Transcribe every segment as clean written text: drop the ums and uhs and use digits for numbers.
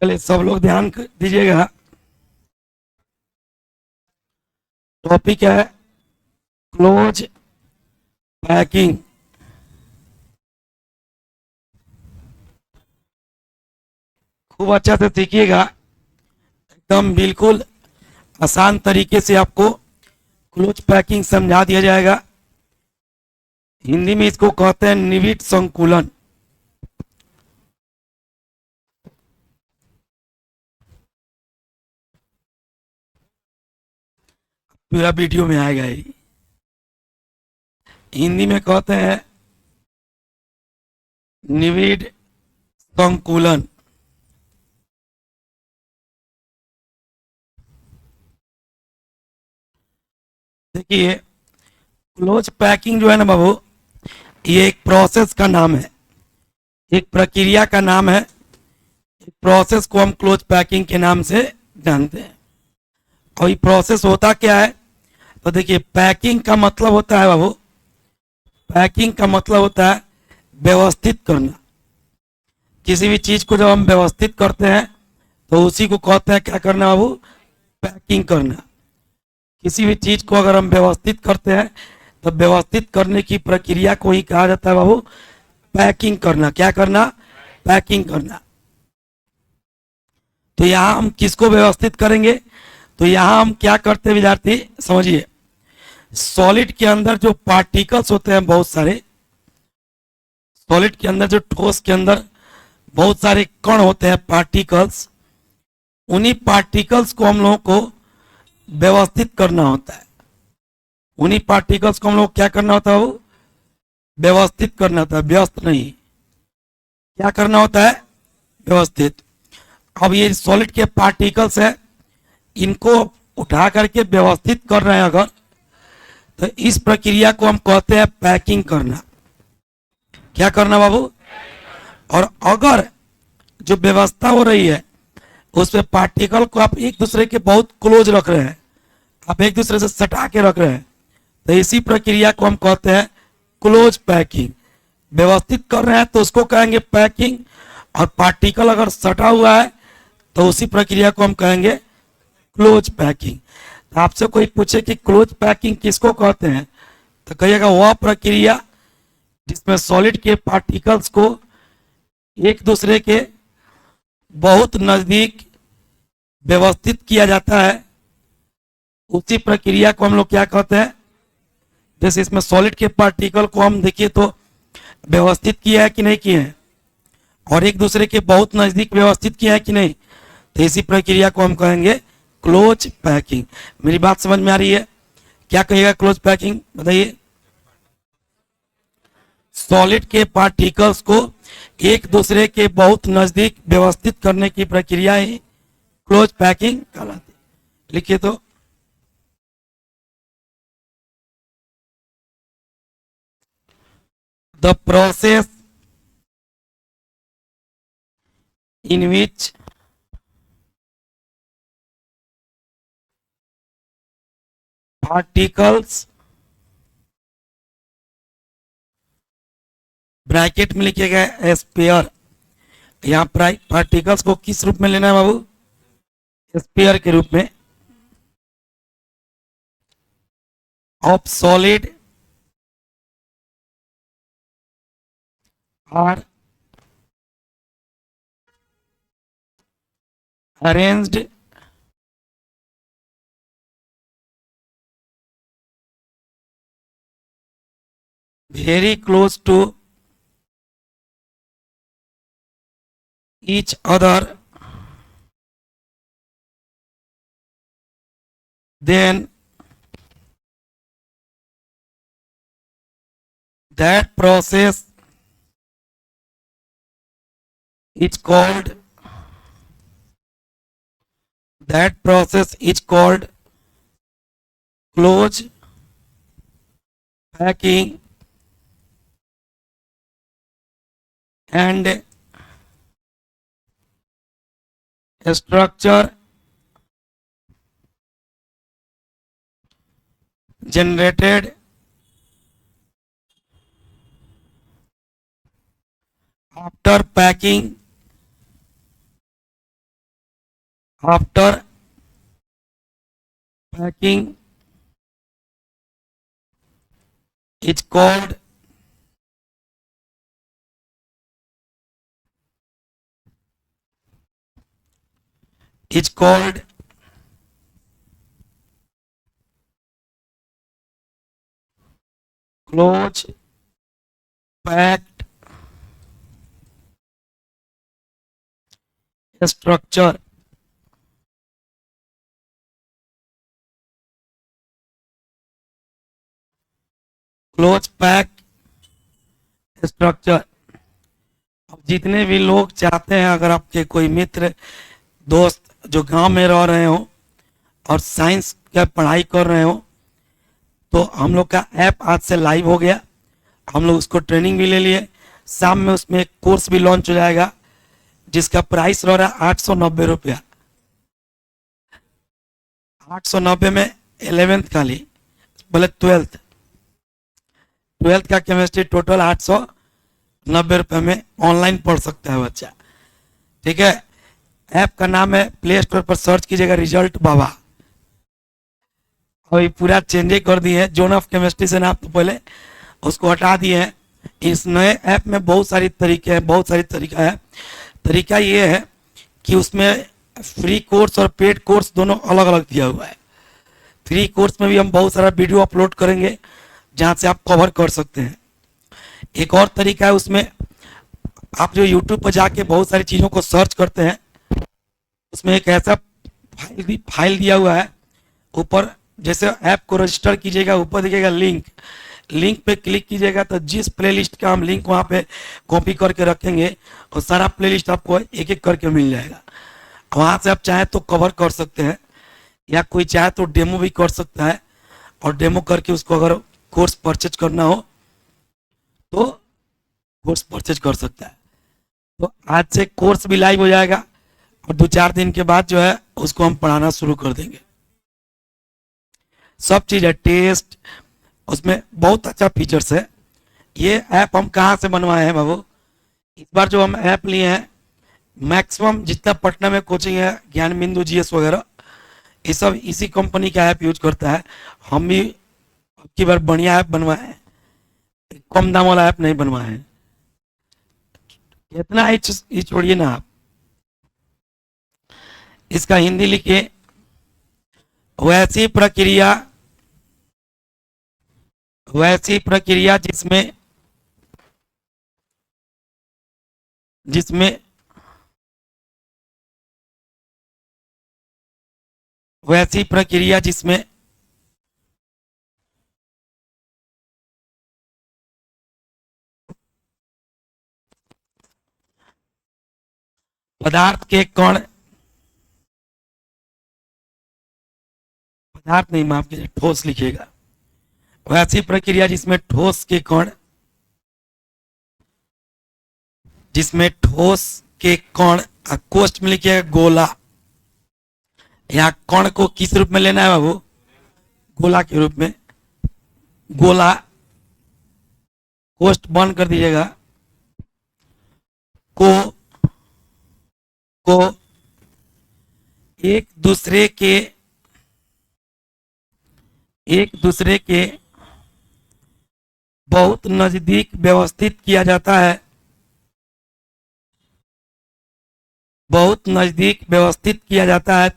चलिए सब लोग ध्यान दीजिएगा। टॉपिक है क्लोज पैकिंग। खूब अच्छा से सीखिएगा। एकदम बिल्कुल आसान तरीके से आपको क्लोज पैकिंग समझा दिया जाएगा। हिंदी में इसको कहते हैं निविड संकुलन। पूरा वीडियो में आएगा ही। हिंदी में कहते हैं निविड संकुलन। देखिए, क्लोज पैकिंग जो है ना बाबू, ये एक प्रोसेस का नाम है, एक प्रक्रिया का नाम है। एक प्रोसेस को हम क्लोज पैकिंग के नाम से जानते हैं। और ये प्रोसेस होता क्या है? तो देखिए, पैकिंग का मतलब होता है बाबू, पैकिंग का मतलब होता है व्यवस्थित करना। किसी भी चीज को जब हम व्यवस्थित करते हैं तो उसी को कहते हैं क्या करना बाबू? पैकिंग करना। किसी भी चीज को अगर हम व्यवस्थित करते हैं तो व्यवस्थित करने की प्रक्रिया को ही कहा जाता है बाबू पैकिंग करना। क्या करना? पैकिंग करना। तो यहां हम किसको व्यवस्थित करेंगे? तो यहां हम क्या करते हैं विद्यार्थी, समझिए। सॉलिड के अंदर जो पार्टिकल्स होते हैं बहुत सारे, सॉलिड के अंदर जो ठोस के अंदर बहुत सारे कण होते हैं, पार्टिकल्स, उन्हीं पार्टिकल्स को हम लोगों को व्यवस्थित करना होता है। उन्हीं पार्टिकल्स को हम लोग क्या करना होता है? वो व्यवस्थित करना होता है, व्यस्त नहीं। क्या करना होता है? व्यवस्थित। अब ये सॉलिड के पार्टिकल्स है, इनको उठा करके व्यवस्थित कर रहे हैं अगर, तो इस प्रक्रिया को हम कहते हैं पैकिंग करना। क्या करना बाबू? और अगर जो व्यवस्था हो रही है उसमें पार्टिकल को आप एक दूसरे के बहुत क्लोज रख रहे हैं, आप एक दूसरे से सटा के रख रहे हैं, तो इसी प्रक्रिया को हम कहते हैं क्लोज पैकिंग। व्यवस्थित कर रहे हैं तो उसको कहेंगे पैकिंग, और पार्टिकल अगर सटा हुआ है तो उसी प्रक्रिया को हम कहेंगे क्लोज पैकिंग। तो आपसे कोई पूछे कि क्लोज पैकिंग किसको कहते हैं, तो कहिएगा वह प्रक्रिया जिसमें सॉलिड के पार्टिकल्स को एक दूसरे के बहुत नजदीक व्यवस्थित किया जाता है, उसी प्रक्रिया को हम लोग क्या कहते हैं? जैसे इसमें सॉलिड के पार्टिकल को हम देखिए तो व्यवस्थित किया है कि नहीं किए हैं, और एक दूसरे के बहुत नजदीक व्यवस्थित किया है कि नहीं, तो इसी प्रक्रिया को हम कहेंगे क्लोज पैकिंग। मेरी बात समझ में आ रही है? क्या कहिएगा क्लोज पैकिंग, बताइए। सॉलिड के पार्टिकल्स को एक दूसरे के बहुत नजदीक व्यवस्थित करने की प्रक्रिया ही क्लोज पैकिंग कहलाती है। लिखिए तो। The process in which particles, bracket में लिखिएगा स्पेयर। यहाँ पार्टिकल्स को किस रूप में लेना है बाबू? स्पेयर के रूप में। Of solid are arranged very close to each other, then that process is called close packing, and structure generated after packing after packing is called close packed structure. Close pack structure. अब जितने भी लोग चाहते हैं, अगर आपके कोई मित्र दोस्त जो गांव में रह रहे हो और साइंस का पढ़ाई कर रहे हो, तो हम लोग का ऐप आज से लाइव हो गया। हम लोग उसको ट्रेनिंग भी ले लिए। शाम में उसमें एक कोर्स भी लॉन्च हो जाएगा जिसका प्राइस रह रहा है 890 रुपया। 890 में 11th का ली, बोले 12th का केमिस्ट्री टोटल 890 रुपये में ऑनलाइन पढ़ सकता है बच्चा। ठीक है। ऐप का नाम है, प्ले स्टोर पर सर्च कीजिएगा रिजल्ट बाबा। अभी पूरा चेंज कर दिए हैं, जोन ऑफ केमिस्ट्री से नाम तो पहले उसको हटा दिए हैं। इस नए ऐप में बहुत सारी तरीके हैं, बहुत सारी तरीका है। तरीका ये है कि उसमें फ्री कोर्स और पेड कोर्स दोनों अलग अलग दिया हुआ है। फ्री कोर्स में भी हम बहुत सारा वीडियो अपलोड करेंगे जहाँ से आप कवर कर सकते हैं। एक और तरीका है, उसमें आप जो YouTube पर जाके बहुत सारी चीज़ों को सर्च करते हैं, उसमें एक ऐसा फाइल दिया हुआ है ऊपर। जैसे ऐप को रजिस्टर कीजिएगा, ऊपर दिखेगा लिंक पे क्लिक कीजिएगा तो जिस प्लेलिस्ट का हम लिंक वहाँ पे कॉपी करके रखेंगे और सारा प्लेलिस्ट आपको एक एक करके मिल जाएगा। वहाँ से आप चाहे तो कवर कर सकते हैं, या कोई चाहे तो डेमो भी कर सकता है, और डेमो करके उसको अगर कोर्स परचेज करना हो तो कोर्स परचेज कर सकता है। तो आज से कोर्स भी लाइव हो जाएगा और 2-4 दिन के बाद जो है उसको हम पढ़ाना शुरू कर देंगे। सब चीज़ है, टेस्ट, उसमें बहुत अच्छा फीचर्स है। ये ऐप हम कहाँ से बनवाए हैं बाबू? इस बार जो हम ऐप लिए हैं, मैक्सिमम जितना पटना में कोचिंग है, ज्ञान बिंदु जीएस वगैरह, ये सब इसी कंपनी का ऐप यूज करता है। हम भी अब की बार बढ़िया ऐप बनवाए हैं, कम दाम वाला ऐप नहीं बनवाए हैं। कितना ही छोड़िए ना आप, इसका हिंदी लिखिए, वैसी प्रक्रिया जिसमें वैसी प्रक्रिया जिसमें पदार्थ के कण, पदार्थ नहीं, माफ कीजिए, ठोस लिखिएगा। वैसी प्रक्रिया जिसमें ठोस के कण, कोष्ठ में लिखिएगा गोला। यहाँ कण को किस रूप में लेना है बाबू? गोला के रूप में। गोला, कोष्ठ बंद कर दीजिएगा। को एक दूसरे के बहुत नजदीक व्यवस्थित किया जाता है, बहुत नजदीक व्यवस्थित किया जाता है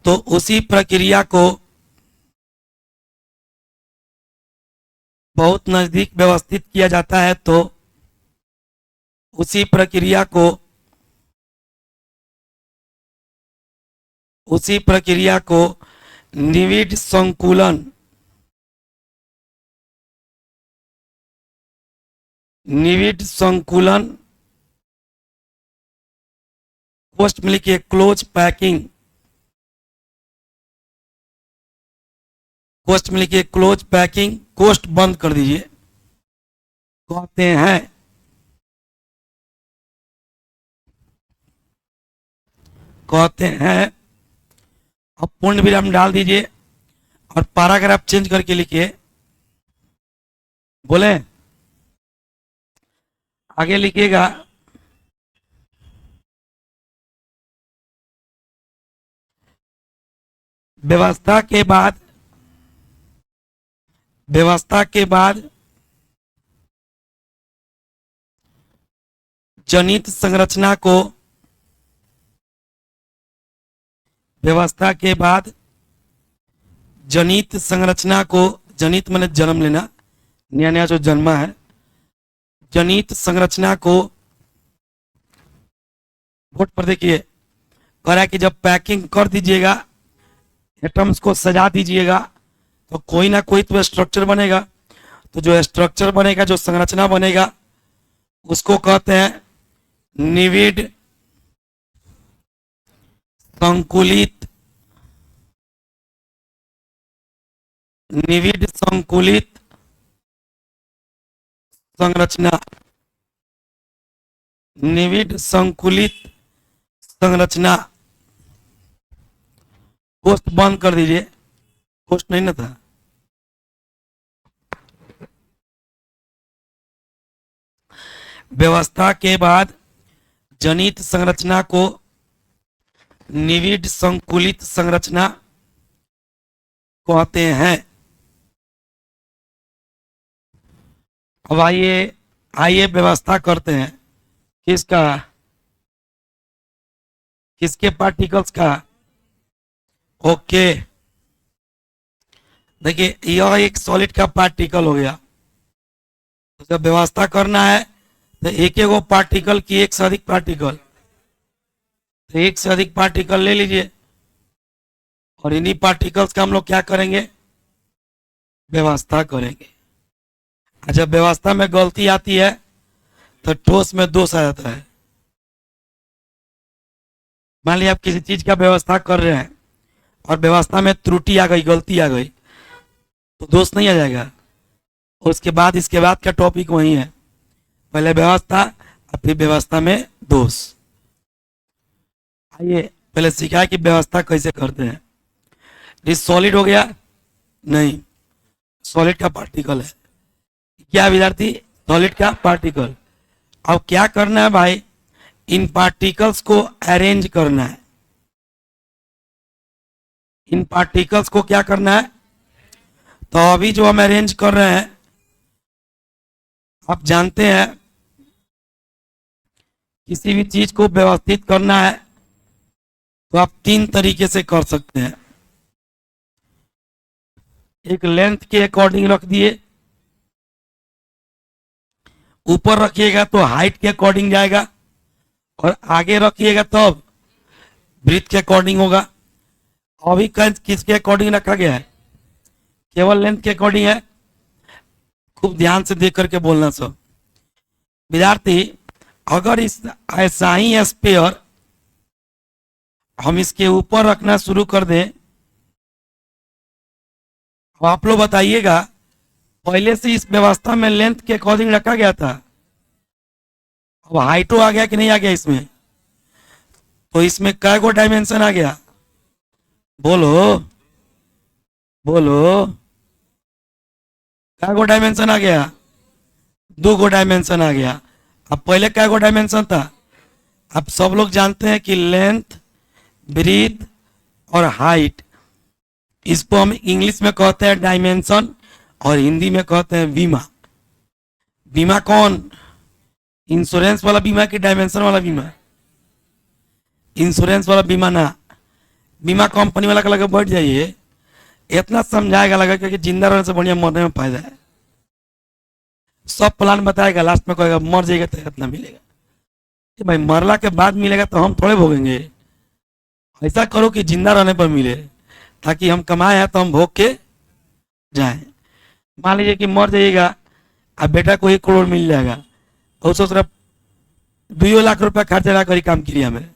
तो उसी प्रक्रिया को बहुत नजदीक व्यवस्थित किया जाता है तो उसी प्रक्रिया को निविड संकुलन पोस्ट में लिखिए क्लोज पैकिंग, कोष्ठ में लिखिए क्लोज पैकिंग, कोष्ठ बंद कर दीजिए, कहते हैं। अब पूर्ण विराम डाल दीजिए और पैराग्राफ चेंज करके लिखिए। बोले आगे लिखिएगा, व्यवस्था के बाद जनित संरचना को, व्यवस्था के बाद जनित संरचना को, जनित माने जन्म लेना, नया नया जो जन्मा है, जनित संरचना को, बोर्ड पर देखिए कह रहा है कि जब पैकिंग कर दीजिएगा, एटम्स को सजा दीजिएगा, तो कोई ना कोई तो स्ट्रक्चर बनेगा। तो जो स्ट्रक्चर बनेगा, जो संरचना बनेगा, उसको कहते हैं निविड संकुलित, निविड संकुलित संरचना, निविड संकुलित संरचना। कोष्ठ बंद कर दीजिए, कोष्ठ नहीं ना था। व्यवस्था के बाद जनित संरचना को निविड संकुलित संरचना कहते हैं। अब आइए व्यवस्था करते हैं किसका, किसके पार्टिकल्स का। ओके, देखिए यह एक सॉलिड का पार्टिकल हो गया। तो जब व्यवस्था करना है तो एक एक पार्टिकल की एक से अधिक पार्टिकल, तो एक से अधिक पार्टिकल ले लीजिए और इन्हीं पार्टिकल्स का हम लोग क्या करेंगे, व्यवस्था करेंगे। जब व्यवस्था में गलती आती है तो ठोस में दोष आ जाता है। मान लिया आप किसी चीज का व्यवस्था कर रहे हैं और व्यवस्था में त्रुटि आ गई, गलती आ गई, तो दोष नहीं आ जाएगा। उसके बाद इसके बाद का टॉपिक वही है, पहले व्यवस्था और फिर व्यवस्था में दोष। आइए पहले सिखाया कि व्यवस्था कैसे करते हैं। ये सॉलिड हो गया, नहीं, सॉलिड का पार्टिकल है क्या विद्यार्थी, सॉलिड का पार्टिकल। अब क्या करना है भाई, इन पार्टिकल्स को अरेंज करना है। इन पार्टिकल्स को क्या करना है, तो अभी जो हम अरेंज कर रहे हैं, आप जानते हैं किसी भी चीज को व्यवस्थित करना है तो आप तीन तरीके से कर सकते हैं। एक लेंथ के अकॉर्डिंग रख दिए, ऊपर रखिएगा तो हाइट के अकॉर्डिंग जाएगा, और आगे रखिएगा तब ब्रीथ के अकॉर्डिंग होगा। अभी किसके अकॉर्डिंग रखा गया है, केवल लेंथ के अकॉर्डिंग है। खूब ध्यान से देख करके बोलना सब विद्यार्थी। अगर इस ऐसा ही स्पेयर हम इसके ऊपर रखना शुरू कर दें, अब आप लोग बताइएगा, पहले से इस व्यवस्था में लेंथ के अकॉर्डिंग रखा गया था, अब हाइटो आ गया कि नहीं आ गया इसमें, तो इसमें कै गो डायमेंशन आ गया, बोलो बोलो, कै गो डायमेंशन आ गया, 2 गो डायमेंशन आ गया। अब पहले कै गो डायमेंशन था, अब सब लोग जानते हैं कि लेंथ, ब्रीथ और हाइट, इसको हम इंग्लिश में कहते हैं डायमेंशन और हिंदी में कहते हैं बीमा। बीमा कौन, इंश्योरेंस वाला बीमा कि डायमेंशन वाला बीमा, इंश्योरेंस वाला बीमा ना, बीमा कंपनी वाला का लगा बैठ जाइए, इतना समझाएगा लगा कि जिंदा रहने से बढ़िया मरने में फायदा है। सब प्लान बताएगा, लास्ट में कहेगा मर जाएगा तो इतना मिलेगा। कि भाई मरला के बाद मिलेगा तो हम थोड़े भोगेंगे, ऐसा करो कि जिंदा रहने पर मिले, ताकि हम कमाए हैं तो हम भोग के जाए। मान लीजिए कि मर जाइएगा, अब बेटा को 1 करोड़ मिल जाएगा, और सोच रहा 2 लाख रुपया खर्चा ला करी काम किया में।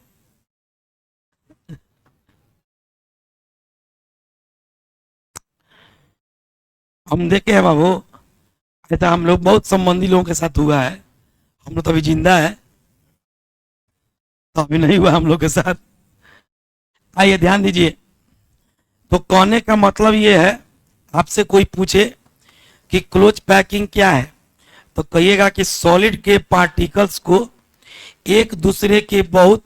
हम देखे हैं बाबू, ऐसा हम लोग बहुत संबंधी लोगों के साथ हुआ है। हम लोग तो अभी जिंदा है, तो अभी नहीं हुआ हम लोग के साथ। आइए ध्यान दीजिए। तो कहने का मतलब ये है, आपसे कोई पूछे कि क्लोज पैकिंग क्या है, तो कहिएगा कि सॉलिड के पार्टिकल्स को एक दूसरे के बहुत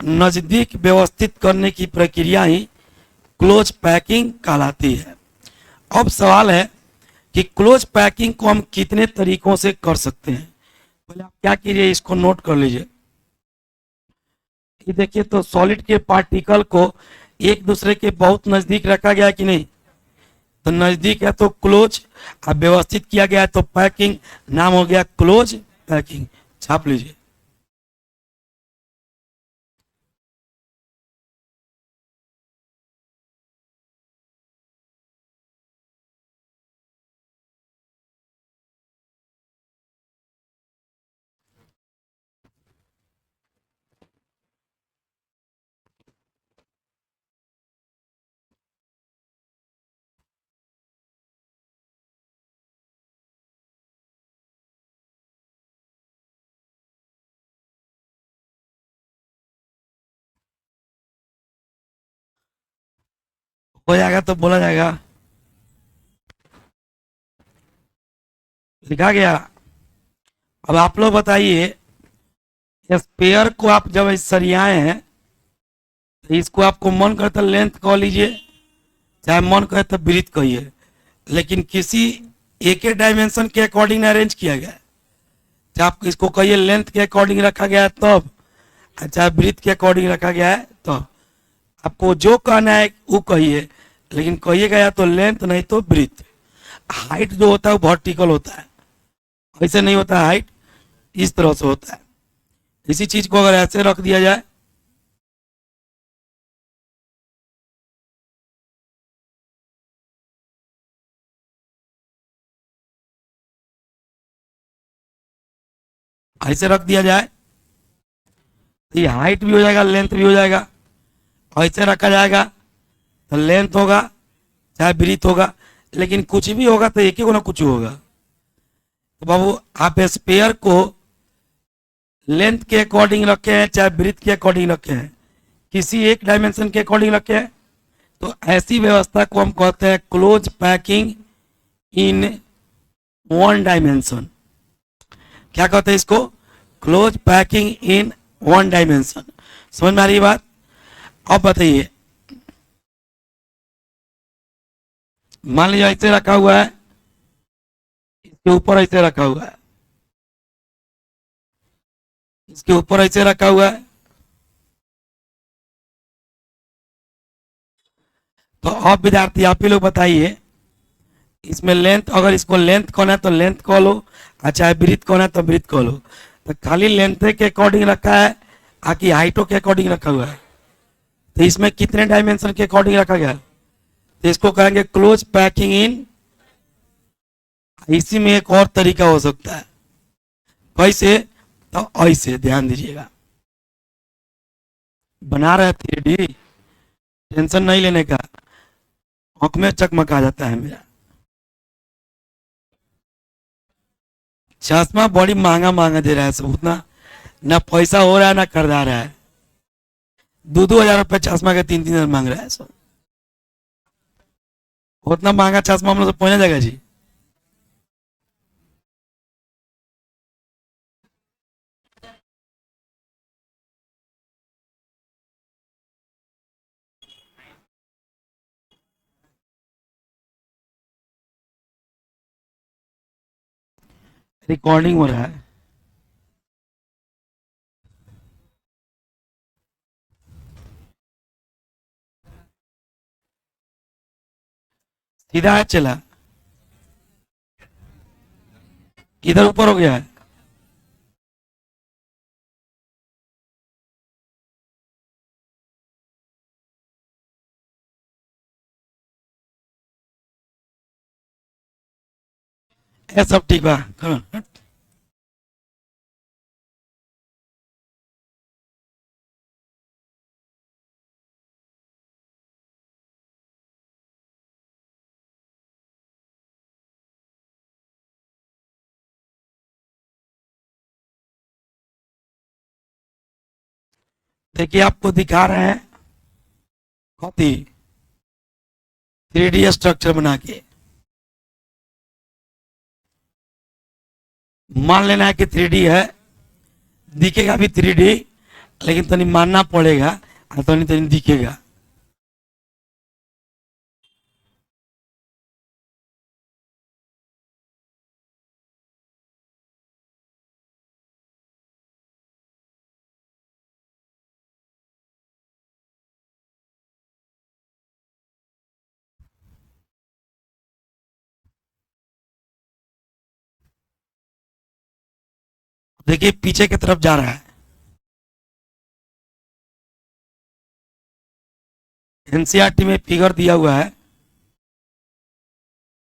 नजदीक व्यवस्थित करने की प्रक्रिया ही क्लोज पैकिंग कहलाती है। अब सवाल है कि क्लोज पैकिंग को हम कितने तरीकों से कर सकते हैं। पहले आप क्या कीजिए, इसको नोट कर लीजिए। ये देखिए, तो सॉलिड के पार्टिकल को एक दूसरे के बहुत नजदीक रखा गया है कि नहीं, तो नजदीक है तो क्लोज, अब व्यवस्थित किया गया है तो पैकिंग, नाम हो गया क्लोज पैकिंग। छाप लीजिए। हो जाएगा तो बोला जाएगा। लिखा गया। अब आप लोग बताइए, स्पेयर को आप जब सरियाए हैं तो इसको आपको मन करता लेंथ कह लीजिए, चाहे मन करे तो ब्रीथ कहिए, लेकिन किसी एक ही डायमेंशन के अकॉर्डिंग अरेंज किया गया है। चाहे आप इसको कहिए लेंथ के अकॉर्डिंग रखा गया है तब, चाहे ब्रीथ के अकॉर्डिंग रखा गया है तब, आपको जो कहना है वो कहिए, लेकिन कहिएगा या तो लेंथ नहीं तो ब्रीथ। हाइट जो होता है वो वर्टिकल होता है, ऐसे नहीं होता है। हाइट इस तरह से होता है। इसी चीज को अगर ऐसे रख दिया जाए, ऐसे रख दिया जाए तो ये हाइट भी हो जाएगा, लेंथ भी हो जाएगा। ऐसे रखा जाएगा तो लेंथ होगा चाहे ब्रीथ होगा, लेकिन कुछ भी होगा तो एक ही को ना कुछ होगा। तो बाबू आप स्पेयर को लेंथ के अकॉर्डिंग रखे हैं चाहे ब्रीथ के अकॉर्डिंग रखे हैं, किसी एक डायमेंशन के अकॉर्डिंग रखे हैं, तो ऐसी व्यवस्था को हम कहते हैं close packing in one dimension. क्या कहते हैं इसको? Close packing in one dimension. समझ में आ रही है बात? अब बताइए, मान लीजिए ऐसे रखा हुआ है, इसके ऊपर ऐसे रखा हुआ है, इसके ऊपर ऐसे रखा हुआ है, तो अब विद्यार्थी आप ही लोग बताइए, इसमें लेंथ, अगर इसको लेंथ कहना है तो लेंथ कह लो, चाहे ब्रीथ कहना है तो ब्रीथ कह लो। तो खाली लेंथ के अकॉर्डिंग रखा है आकि हाइटों के अकॉर्डिंग रखा हुआ है? तो इसमें कितने डायमेंशन के अकॉर्डिंग रखा गया है? तो इसको कहेंगे क्लोज पैकिंग इन। इसी में एक और तरीका हो सकता है, कैसे? तो ऐसे ध्यान दीजिएगा, बना रहे 3D, टेंशन नहीं लेने का। आंख में चकमका जाता है मेरा। चश्मा बड़ी महंगा महंगा दे रहा है सब, उतना ना पैसा हो रहा है ना खरीदा रहा है। 2-2 हजार रुपये चश्मा के 3-3 हजार मांग रहा है सब। उतना महंगा चश्मा हम लोग से पहुंचा जाएगा जी? रिकॉर्डिंग हो रहा है। सीधा है चला, इधर ऊपर हो गया है। ये सब ठीक बा। देखिए आपको दिखा रहे हैं कॉपी 3D स्ट्रक्चर बना के। मान लेना है कि 3D है, दिखेगा भी 3D, लेकिन तनी मानना पड़ेगा, तनी तनी दिखेगा। देखिए पीछे की तरफ जा रहा है। एनसीईआरटी में फिगर दिया हुआ है,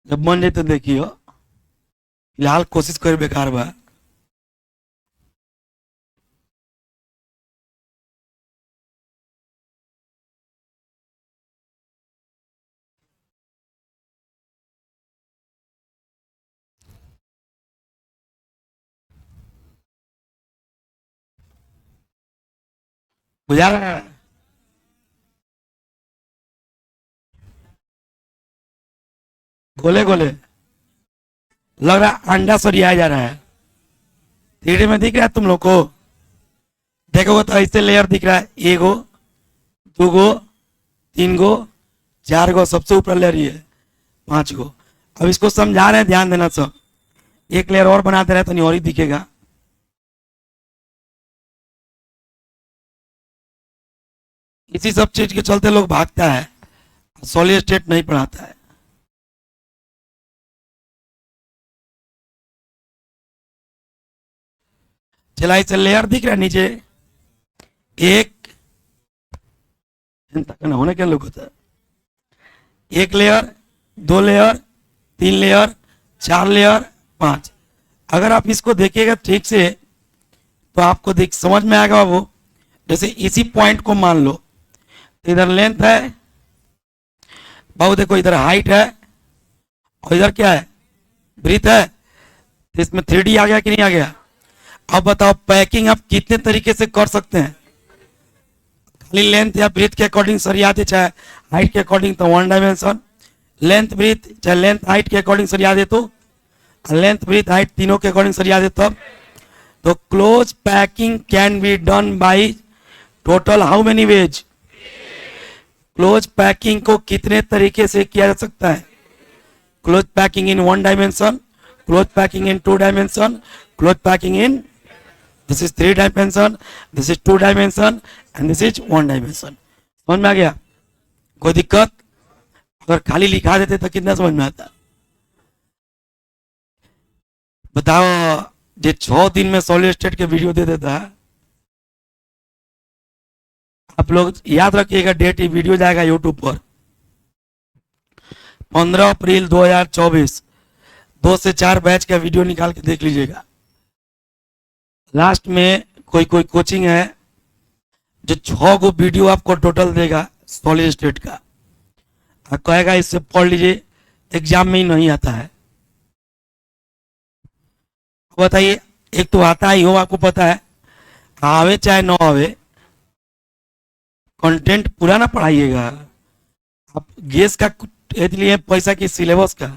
जब मन जाए तो देखियो, फिलहाल कोशिश कर बेकार बा। बुझा रहा है? गोले गोले लग रहा है, अंडा सरिया जा रहा है। थ्री में दिख रहा है तुम लोग को? देखोगे तो ऐसे लेयर दिख रहा है, एक गो, दो गो, तीन गो, चार गो, सबसे ऊपर लेयर ये है, पांच गो। अब इसको समझा रहे हैं, ध्यान देना सब। एक लेयर और बनाते रहे तो नहीं और ही दिखेगा। इसी सब चीज के चलते लोग भागता है, सॉलिड स्टेट नहीं पढ़ाता है। चला इसे लेयर दिख रहा है नीचे, एक होने क्या लोग होता है, एक लेयर, दो लेयर, तीन लेयर, चार लेयर, पांच। अगर आप इसको देखिएगा ठीक से तो आपको देख समझ में आएगा बाबू। जैसे इसी पॉइंट को मान लो, तो इधर लेंथ है बाबू, देखो इधर हाइट है और इधर क्या है, ब्रीथ है। तो इसमें 3D आ गया कि नहीं आ गया? अब बताओ पैकिंग आप कितने तरीके से कर सकते हैं? खाली लेंथ या ब्रीथ के अकॉर्डिंग सरिया दे, चाहे हाइट के अकॉर्डिंग, तो वन डायमेंशन। लेंथ ब्रीथ चाहे लेंथ हाइट के अकॉर्डिंग सरिया दे तो, लेंथ ब्रीथ हाइट तीनों के अकॉर्डिंग सरिया दे तब। तो close packing can be done by total how many ways? Close packing को कितने तरीके से किया जा सकता है? Close packing in one dimension, close packing in two dimension, close packing in, this is three dimension, this is two dimension and this is one dimension. समझ में आ गया? कोई दिक्कत? अगर खाली लिखा देते तो कितना समझ में आता? बताओ, जो 6 दिन में सॉलिड स्टेट के वीडियो दे देता है। आप लोग याद रखिएगा डेट, ये वीडियो जाएगा यूट्यूब पर 15 अप्रैल 2024। 2 से 4 बैच का वीडियो निकाल के देख लीजिएगा। लास्ट में कोई कोई कोचिंग है जो 6 गो वीडियो आपको टोटल देगा सॉलिड स्टेट का, और कहेगा इससे पढ़ लीजिए, एग्जाम में ही नहीं आता है। बताइए, एक तो आता ही हो, आपको पता है, आवे चाहे ना आवे, कंटेंट पूरा ना पढ़ाइएगा आप। गेस का लिए पैसा की सिलेबस का,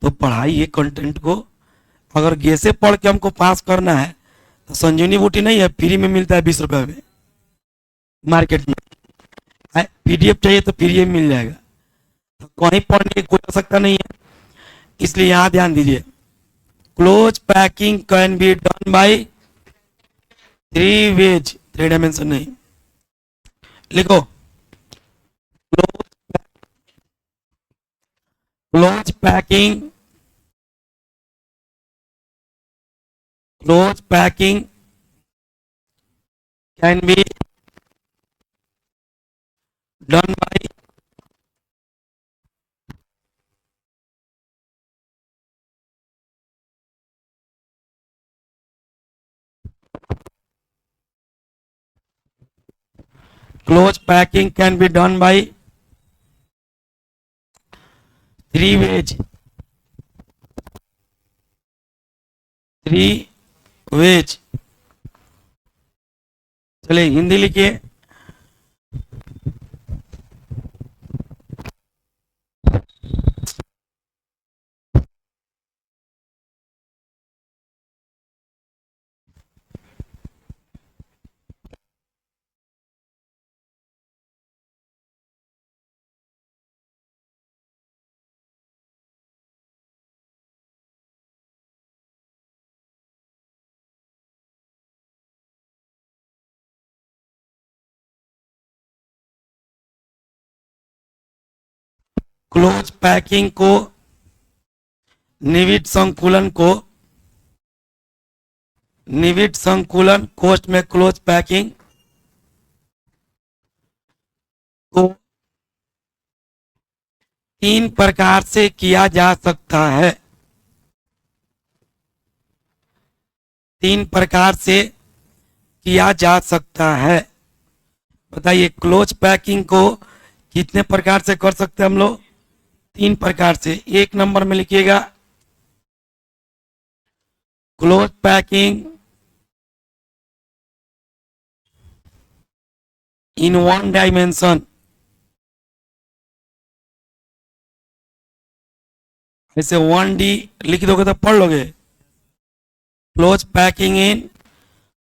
तो पढ़ाइए कंटेंट को। अगर गेसे पढ़ के हमको पास करना है तो संजीवनी बूटी नहीं है, फ्री में मिलता है 20 रुपए में मार्केट में। पीडीएफ चाहिए तो फ्री में मिल जाएगा, तो कहीं पढ़ने की कोई आवश्यकता नहीं है। इसलिए यहां ध्यान दीजिए, close packing can be done by 3 ways, 3 dimension नहीं। लिखो, close packing, close packing can be done by close packing can be done by 3 ways, 3 ways। चलिए हिंदी लिखिए, क्लोज पैकिंग को, निविड संकुलन को निविड संकुलन कोष्ठ में क्लोज पैकिंग को 3 प्रकार से किया जा सकता है। 3 प्रकार से किया जा सकता है। बताइए क्लोज पैकिंग को कितने प्रकार से कर सकते हैं हम लोग? 3 प्रकार से। 1 नंबर में लिखिएगा क्लोज पैकिंग इन 1 डायमेंशन। ऐसे 1D लिख दोगे तो पढ़ लोगे। Close packing in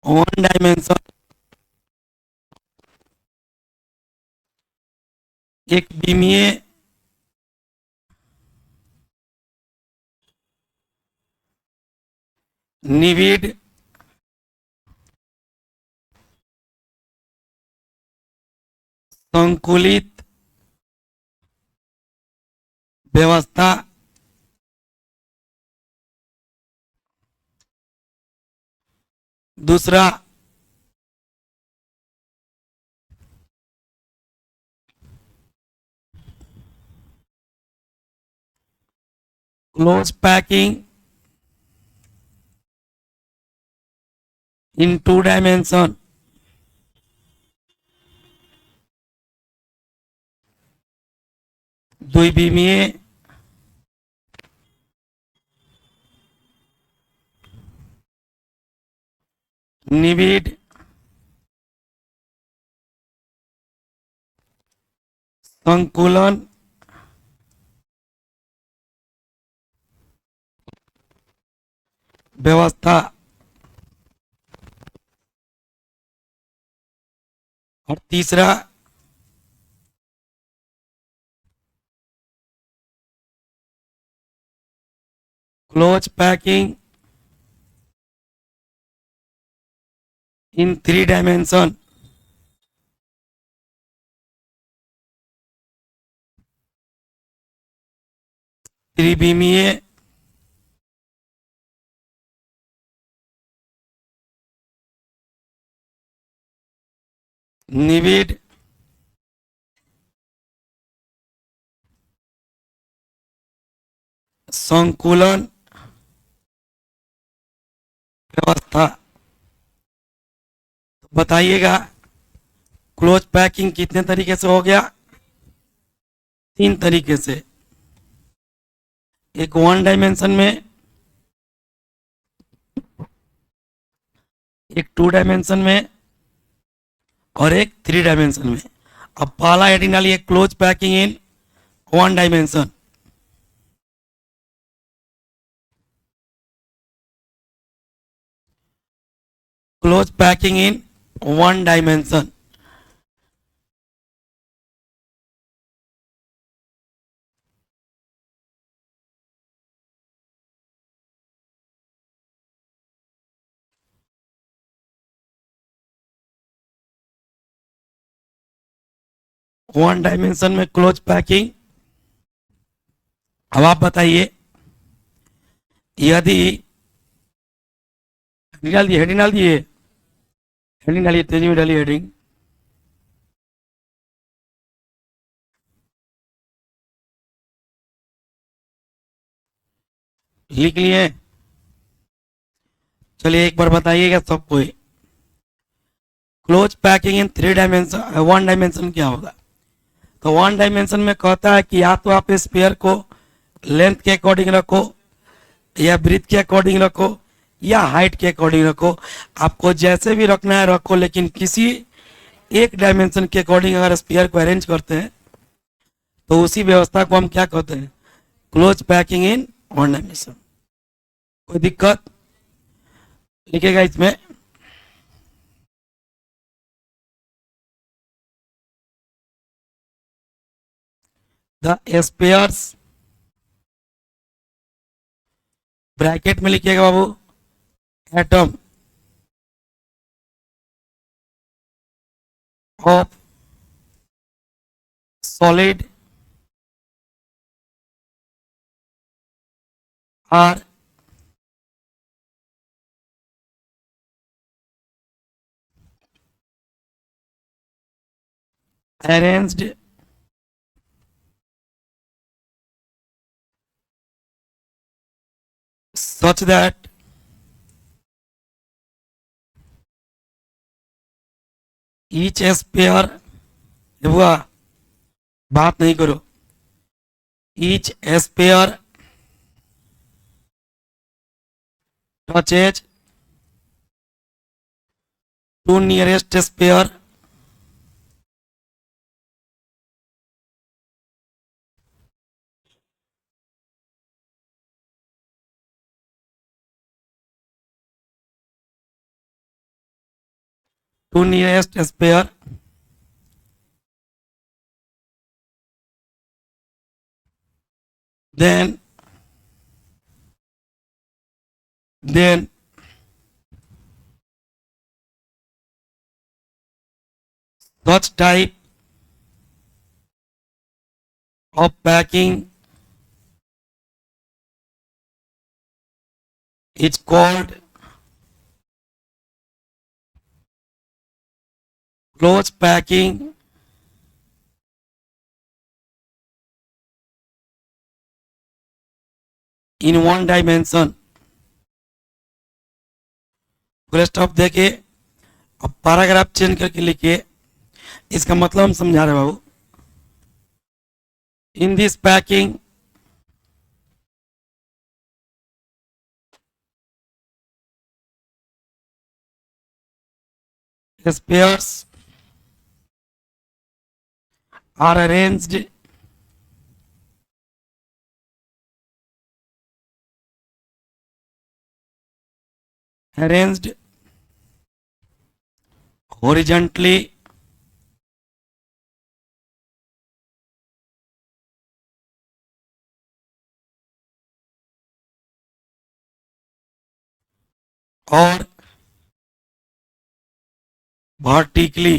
1 dimension. एक बीमीय निविड संकुलित व्यवस्था दूसरा क्लोज पैकिंग इन 2 डायमेंशन। द्विविमीय निविड संकुलन व्यवस्था। और तीसरा क्लोज पैकिंग इन 3 डायमेंशन। त्रिविमीय निविड संकुलन व्यवस्था। बताइएगा क्लोज पैकिंग कितने तरीके से हो गया? 3 तरीके से। एक 1 डायमेंशन में, एक 2 डायमेंशन में और एक 3 डायमेंशन में। अब पहला हेडिंग डालिए close packing in 1 dimension. Close packing in 1 dimension. One dimension में क्लोज पैकिंग। अब आप बताइए यदि डाल दिए, हेडिंग डाल दिए, हेडिंग डालिए, तेजी में डालिए हेडिंग। लिख लिए? चलिए एक बार बताइएगा सबको। क्लोज पैकिंग इन 3 डायमेंशन, 1 डायमेंशन क्या होगा? तो 1 डायमेंशन में कहता है कि या तो आप स्पेयर को लेंथ के अकॉर्डिंग रखो, या ब्रीथ के अकॉर्डिंग रखो, या हाइट के अकॉर्डिंग रखो। आपको जैसे भी रखना है रखो, लेकिन किसी एक डायमेंशन के अकॉर्डिंग अगर स्पेयर को अरेंज करते हैं तो उसी व्यवस्था को हम क्या कहते हैं? Close packing in 1 dimension. कोई दिक्कत? लिखेगा इसमें द स्पेयर्स, ब्रैकेट में लिखिएगा बाबू, atom of solid are arranged such that each sphere, हुआ, बात नहीं करो, each sphere touches to nearest sphere to nearest sphere then such type of packing is called close packing in one dimension. Full stop देके अब paragraph change करके लिखिए, इसका मतलब हम समझा रहे बाबू। In this packing spheres are arranged horizontally और वर्टिकली।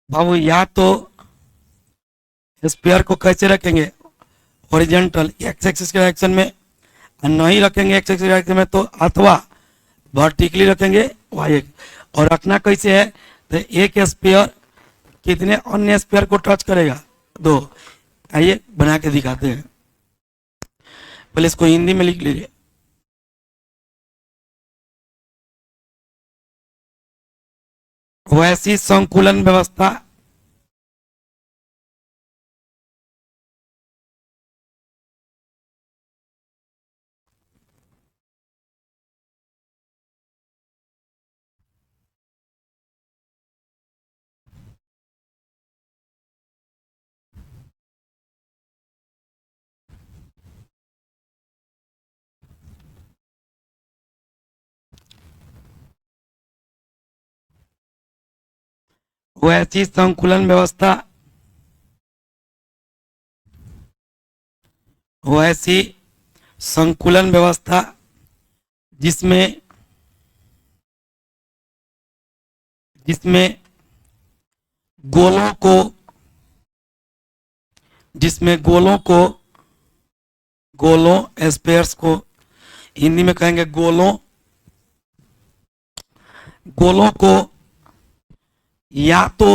बाबू या तो स्पेयर को कैसे रखेंगे, हॉरिजॉन्टल एक्स एक्सिस के डायरेक्शन में, और नहीं रखेंगे एक्स एक्सिस के डायरेक्शन में तो अथवा वर्टिकली रखेंगे वाई। और रखना कैसे है, तो एक स्पेयर कितने अन्य स्पेयर को टच करेगा, दो। आइए बना के दिखाते हैं, पहले इसको हिंदी में लिख लीजिए। वैसी संकुलन व्यवस्था वैसी संकुलन व्यवस्था वैसी संकुलन व्यवस्था जिसमें जिसमें गोलों को जिसमें गोलों स्पेयर्स को हिंदी में कहेंगे गोलों को या तो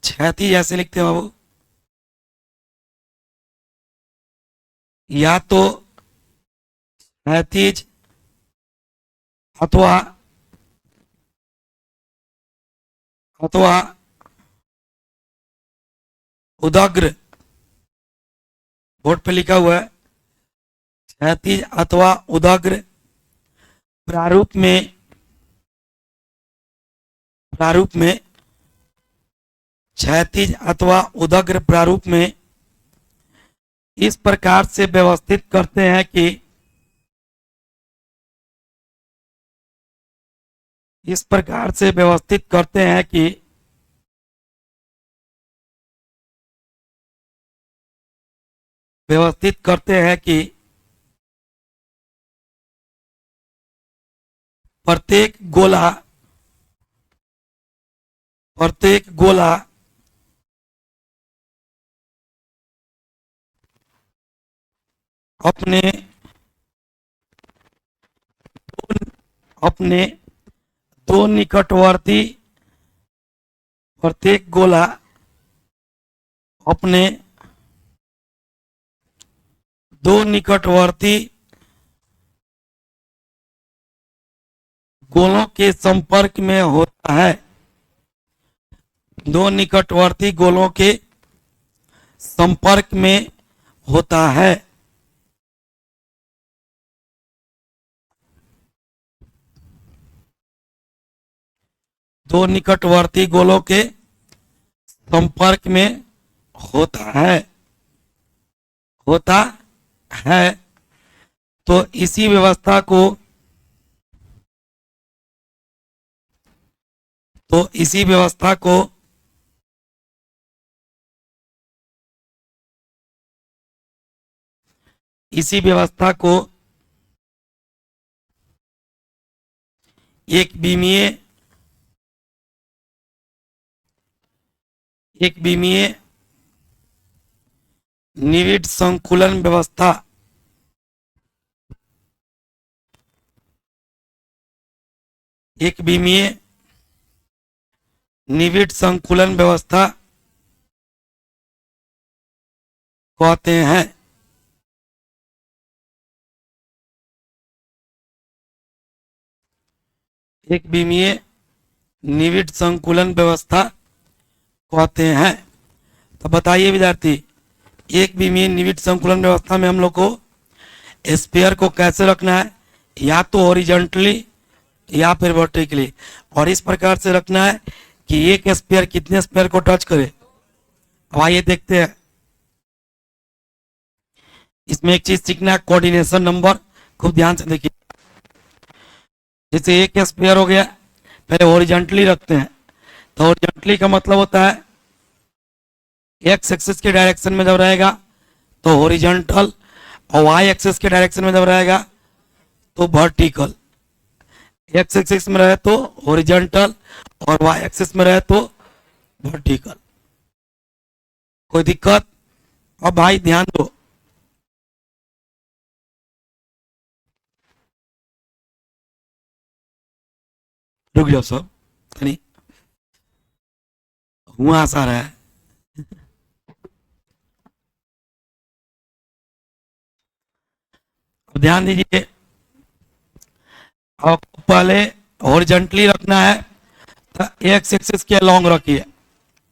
क्षैतिज ऐसे लिखते हैं बाबू, या तो क्षैतिज अथवा उदग्र, बोर्ड पे लिखा हुआ है क्षैतिज अथवा उदग्र प्रारूप में क्षैतिज अथवा उदग्र प्रारूप में इस प्रकार से व्यवस्थित करते हैं कि प्रत्येक गोला अपने दो अपने दो निकटवर्ती प्रत्येक गोला अपने दो निकटवर्ती गोलों के संपर्क में होता है। दो निकटवर्ती गोलों के संपर्क में होता है। दो निकटवर्ती गोलों के संपर्क में होता है होता है तो इसी व्यवस्था को तो इसी व्यवस्था को इसी व्यवस्था को एक विमीय निविड संकुलन व्यवस्था एक विमीय निविड संकुलन व्यवस्था कहते हैं। एक विमीय निविड संकुलन व्यवस्था कहते हैं। तो बताइए विद्यार्थी, एक विमीय निविड संकुलन व्यवस्था में हम लोग को स्फीयर को कैसे रखना है, या तो हॉरिजॉन्टली या फिर वर्टिकली, और इस प्रकार से रखना है कि एक स्फीयर कितने स्फीयर को टच करे। अब आइए देखते हैं। इसमें एक चीज सीखना है, कोऑर्डिनेशन नंबर, खूब ध्यान से देखिए। जैसे एक स्फीयर हो गया, पहले हॉरिजॉन्टली रखते हैं। तो हॉरिजॉन्टली का मतलब होता है एक्स एक्सिस के डायरेक्शन में जब रहेगा तो हॉरिजॉन्टल, और वाई एक्सिस के डायरेक्शन में जब रहेगा तो वर्टिकल। एक्स एक्सिस में रहे तो हॉरिजॉन्टल और वाई एक्सिस में रहे तो वर्टिकल। कोई दिक्कत? अब भाई ध्यान दो, रुक जाओ सब, नहीं हुआ आसा रहा है। ध्यान दीजिए, आपको पहले हॉरिजॉन्टली रखना है तो एक्स एक्सिस के लॉन्ग रखिए,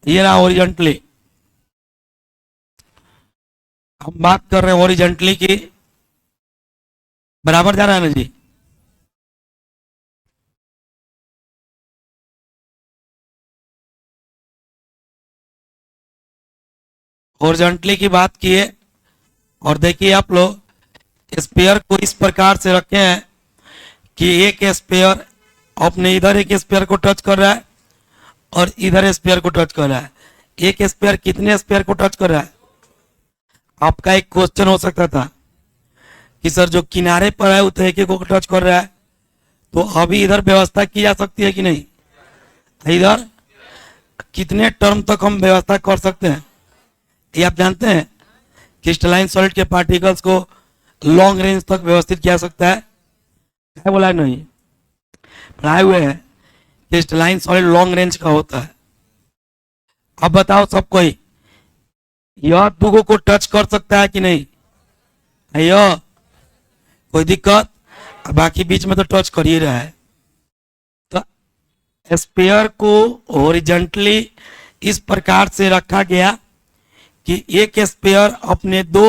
ये रहा हॉरिजॉन्टली। हम बात कर रहे हैं हॉरिजॉन्टली की, बराबर जा रहा है ना जी। हॉरिजॉन्टली की बात किए, और देखिए आप लोग स्पेयर को इस प्रकार से रखे हैं कि एक स्पेयर अपने इधर एक स्पेयर को टच कर रहा है और इधर स्पेयर को टच कर रहा है। एक स्पेयर कितने स्पेयर को टच कर रहा है? आपका एक क्वेश्चन हो सकता था कि सर जो किनारे पर है उसे एक एक को टच कर रहा है, तो अभी इधर व्यवस्था की जा सकती है कि नहीं? इधर कितने टर्म तक हम व्यवस्था कर सकते हैं? ये आप जानते हैं, क्रिस्टलाइन सॉलिड के पार्टिकल्स को लॉन्ग रेंज तक व्यवस्थित किया सकता है। क्या बोला है? नहीं पढ़ाए हुए हैं, क्रिस्टलाइन सॉलिड लॉन्ग रेंज का होता है। अब बताओ सब कोई, यह दुगो को टच कर सकता है कि नहीं? यह कोई दिक्कत? बाकी बीच में तो टच कर ही रहा है। तो स्पेयर को हॉरिजॉन्टली इस प्रकार से रखा गया कि एक स्पेयर अपने दो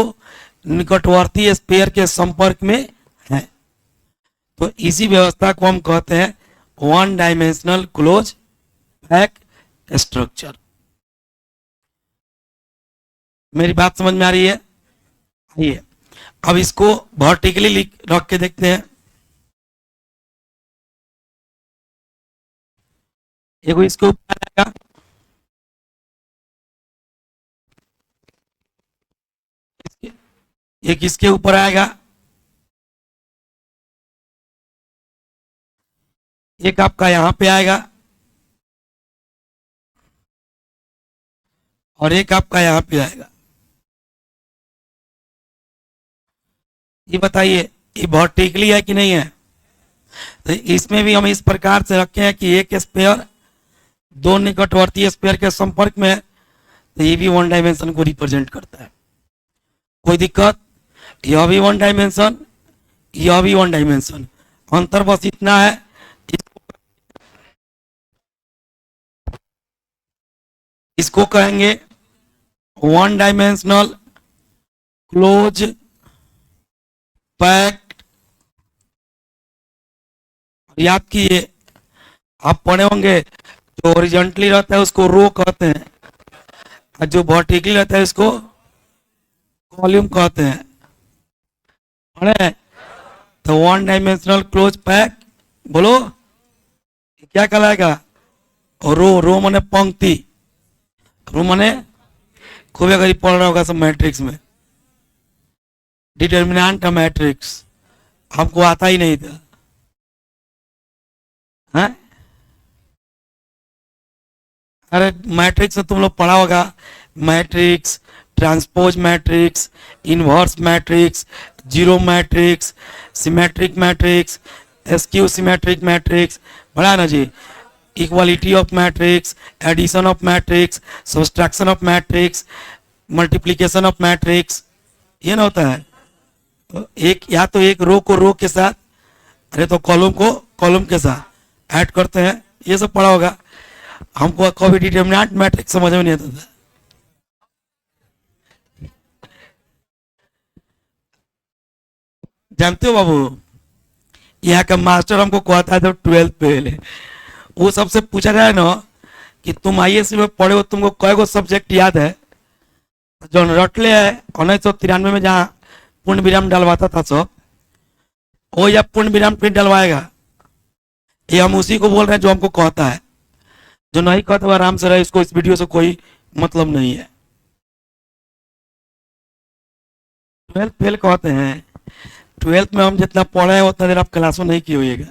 निकटवर्ती स्पेयर के संपर्क में है। तो इसी व्यवस्था को हम कहते हैं one dimensional close pack structure. मेरी बात समझ में आ रही है? आइए अब इसको वर्टिकली रख के देखते हैं। एक इसके ऊपर आएगा, एक इसके ऊपर आएगा, एक आपका यहां पे आएगा, और एक आपका यहां पे आएगा। ये बताइए ये वर्टिकली है कि नहीं है? तो इसमें भी हम इस प्रकार से रखे हैं कि एक स्पेयर दो निकटवर्ती स्पेयर के संपर्क में है, तो ये भी वन डायमेंशन को रिप्रेजेंट करता है। कोई दिक्कत? यह भी वन डायमेंशन, यह भी वन डायमेंशन, अंतर बस इतना है इसको कहेंगे वन डायमेंशनल क्लोज पैक्ड। याद कीजिए, आप पढ़े होंगे जो हॉरिजॉन्टली रहता है उसको रो कहते हैं, और जो वर्टिकली रहता है उसको कॉलम कहते हैं। पढ़े? तो वन डायमेंशनल क्लोज पैक बोलो क्या कहलाएगा? रो, रो माने पंक्ति, रो माने खूब अगर पढ़ रहा होगा सब मैट्रिक्स में, डिटर्मिनेंट का मैट्रिक्स हमको आता ही नहीं था, है? अरे मैट्रिक्स में तुम लोग पढ़ा होगा, matrix, transpose matrix, inverse matrix, zero matrix, symmetric matrix, skew symmetric matrix, पढ़ा ना जी? Equality of matrix, addition of matrix, subtraction of matrix, multiplication of matrix, ये ना होता है। तो एक या तो एक रो को रो के साथ, अरे तो कॉलम को कॉलम के साथ ऐड करते हैं, ये सब पढ़ा होगा। हमको कभी डिटर्मिनेंट मैट्रिक्स समझ में नहीं आता था। जानते हो बाबू, यहाँ का मास्टर हमको कहता है, तो 12th फेल, वो सबसे पूछा जाए ना कि तुम IAS में पढ़े हो, तुमको कई गो सब्जेक्ट याद है? जॉन रटले है 1993 में जहाँ पूर्ण विराम डलवाता था सब, वो या पूर्ण विराम फिर डलवाएगा? ये हम उसी को बोल रहे हैं जो हमको कहता है। जो नहीं कहता वो आराम से रहे, इसको इस वीडियो से कोई मतलब नहीं है। 12th फेल कहते हैं, 12th में हम जितना पढ़े हैं उतना देर आप क्लासों नहीं किए होइएगा।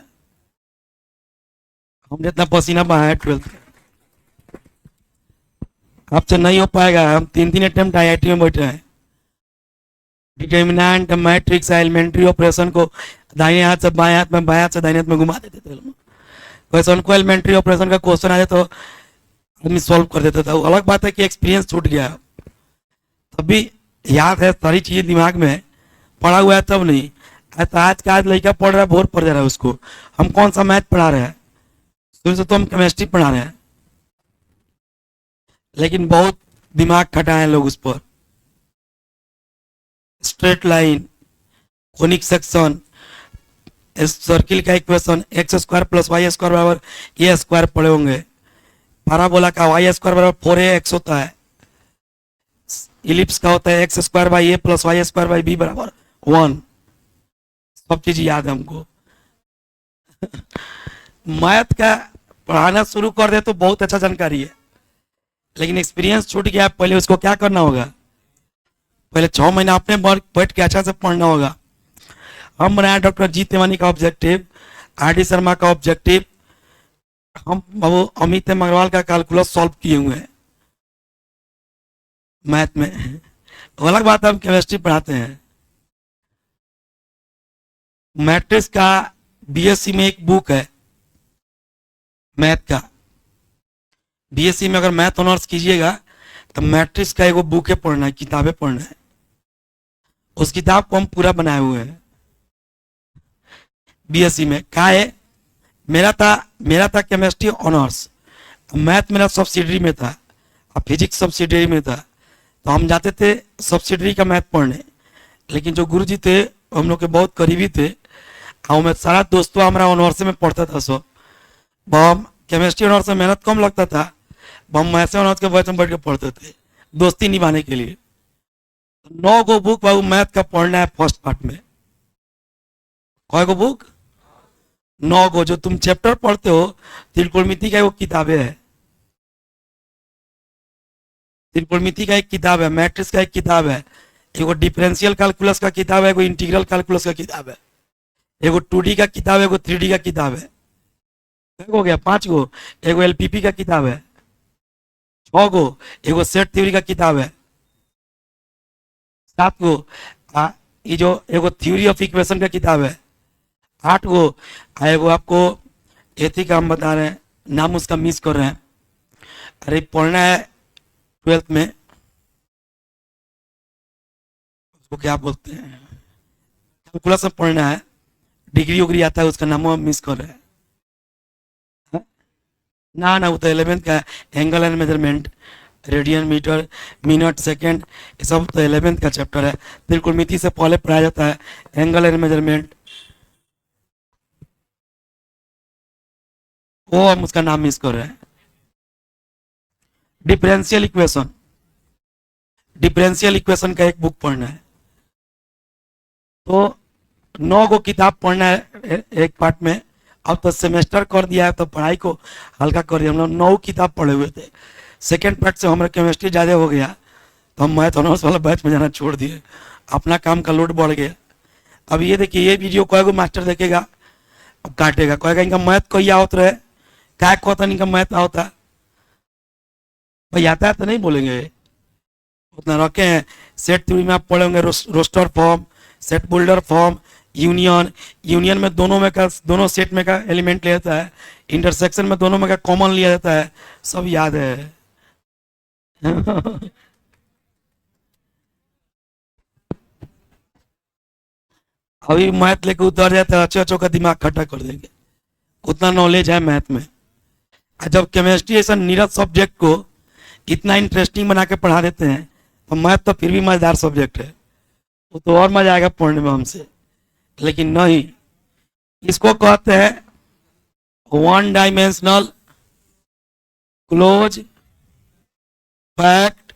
हम जितना पसीना बहाया है 12th में, आपसे नहीं हो पाएगा। हम 3 अटेम्प्ट IIT में बैठे हैं। डिटर्मिनेंट मैट्रिक्स एलिमेंट्री ऑपरेशन को दाहिने हाथ से बाएं हाथ में, बाएं हाथ से दाहिने हाथ में घुमा देते थे। क्वेश्चन को एलिमेंट्री ऑपरेशन का क्वेश्चन आ जाए तो आदमी सॉल्व कर देता था। वो अलग बात है कि एक्सपीरियंस छूट गया, तब भी याद है सारी चीजें दिमाग में, पढ़ा हुआ है तब नहीं। आज का आज लड़का पढ़ रहा है, बोर पड़ जा रहा है उसको। हम कौन सा मैथ पढ़ा रहे हैं? शुरू से तो हम केमिस्ट्री पढ़ा रहे हैं, लेकिन बहुत दिमाग खटाए लोग उस पर। Straight line, conic section, circle का equation, X square plus Y square बराबर ए स्क्वायर पढ़े होंगे। पैराबोला का वाई स्क्वायर बराबर 4ax होता है। इलिप्स का होता है x square by a plus Y square by b बराबर 1। सब चीज याद है हमको। मैथ का पढ़ाना शुरू कर दे तो बहुत अच्छा जानकारी है, लेकिन एक्सपीरियंस छूट गया। पहले उसको क्या करना होगा? पहले 6 महीना अपने बैठ के अच्छा से पढ़ना होगा। हम बनाया डॉक्टर जी तिवारी का ऑब्जेक्टिव, RD शर्मा का ऑब्जेक्टिव, हम बाबू अमित अग्रवाल का कैलकुलस सॉल्व किए हुए हैं मैथ में। अलग बात है हम केमिस्ट्री पढ़ाते हैं। मैट्रिक्स का BSc में एक बुक है मैथ का। BSc में अगर मैथ ऑनर्स कीजिएगा तो मैट्रिक्स का एगो बुक है पढ़ना है, किताबें पढ़ना है। उस किताब को हम पूरा बनाए हुए हैं BSc में। क्या है? मेरा था केमिस्ट्री ऑनर्स, मैथ मेरा सब्सिडरी में था और फिजिक्स सब्सिडरी में था। तो हम जाते थे सब्सिडरी का मैथ पढ़ने, लेकिन जो गुरुजी थे हम लोग के बहुत करीबी थे, और मैं सारा दोस्तों हमारा ऑनर्स में पढ़ता था। सब हम केमिस्ट्री ऑनर्स में मेहनत कम लगता था, हम ऐसे ऑनर्स के बैच में बैठ के पढ़ते थे दोस्ती निभाने के लिए। 9 गो बुक बाबू मैथ का पढ़ना है फर्स्ट पार्ट में। कई गो बुक? 9 गो। जो तुम चैप्टर पढ़ते हो, त्रिकोणमिति का वो किताबें है, त्रिकोणमिति का एक किताब है, मैट्रिक्स का एक किताब है, एगो डिफरेंशियल कैलकुलस का किताब है, एगो इंटीग्रल कैलकुलस का किताब है, एगो 2D का किताब है, एगो 3D का किताब है। हो गया 5 गो। एगो LPP का किताब है 6 गो, एगो सेट थ्योरी का किताब है 7 गो, ये जो एगो थ्योरी ऑफ इक्वेशन का किताब है 8 वो आए, वो आपको एथी का हम बता रहे हैं, नाम उसका मिस कर रहे हैं। अरे पढ़ना है 12th में, उसको क्या बोलते हैं, कैलकुलस में पढ़ना है, डिग्री उग्री आता है, उसका नाम हम मिस कर रहे हैं। हाँ? ना ना, वो तो 11th का angle and measurement, radian metre minute second, ये सब तो 11th का चैप्टर है। त्रिकोणमिति से पहले पढ़ाया जाता है एंगल एंड मेजरमेंट, वो हम उसका नाम मिस कर रहे हैं। डिफरेंशियल इक्वेशन, डिफरेंशियल इक्वेशन का एक बुक पढ़ना है, तो 9 को किताब पढ़ना है एक पार्ट में। अब तो सेमेस्टर कर दिया है तो पढ़ाई को हल्का कर दिया, हम लोग 9 किताब पढ़े हुए थे। सेकेंड पार्ट से हमारा केमिस्ट्री ज़्यादा हो गया, तो हम मैथ ऑनर्स वाला बैच में जाना छोड़ दिए, अपना काम का लोड बढ़ गया। अब ये देखिए, ये वीडियो कोई मास्टर देखेगा, अब काटेगा, कहेगा इनका मैथ कोई आवत रहे, क्या को होता इनका मैथ आवता, भाई आता है तो नहीं बोलेंगे, उतना रखे हैं। सेट थ्योरी में आप पढ़े होंगे roster form, set builder form, union, union में दोनों में का, दोनों सेट में का एलिमेंट लिया जाता है, इंटरसेक्शन में दोनों में का कॉमन लिया जाता है, सब याद है। अभी मैथ लेके उतर जाए तो अच्छे अच्छों का दिमाग खट्टा कर देंगे, उतना नॉलेज है मैथ में। जब केमिस्ट्री ऐसा नीरस सब्जेक्ट को इतना इंटरेस्टिंग बना के पढ़ा देते हैं, तो मैथ तो फिर भी मजेदार सब्जेक्ट है, वो तो और मजा आएगा पढ़ने में हमसे। लेकिन नहीं, इसको कहते हैं वन डायमेंशनल क्लोज पैक्ड,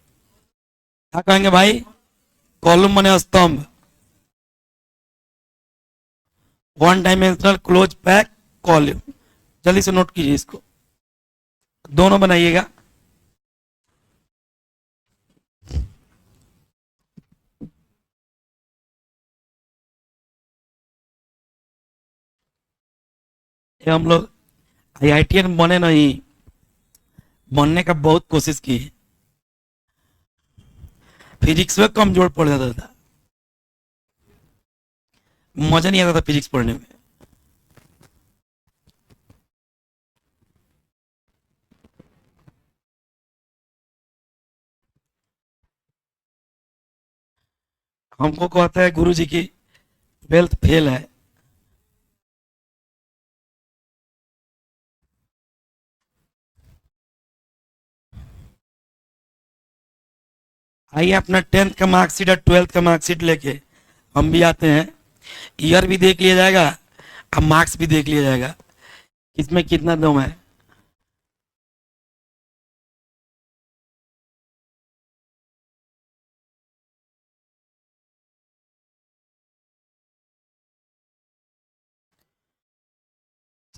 क्या कहेंगे भाई, कॉलम माने स्तंभ, one dimensional close pack column. जल्दी से नोट कीजिए इसको, दोनों बनाइएगा। ये हम लोग आईआईटीएन बने नहीं, बनने का बहुत कोशिश की, फिजिक्स में कमजोर पड़ जाता था, मजा नहीं आता था फिजिक्स पढ़ने में। हमको कहता है गुरु जी की 12th फेल है। आइए अपना 10th का मार्कशीट और 12th का मार्कशीट लेके हम भी आते हैं, ईयर भी देख लिया जाएगा, अब मार्क्स भी देख लिया जाएगा, इसमें कितना दम है।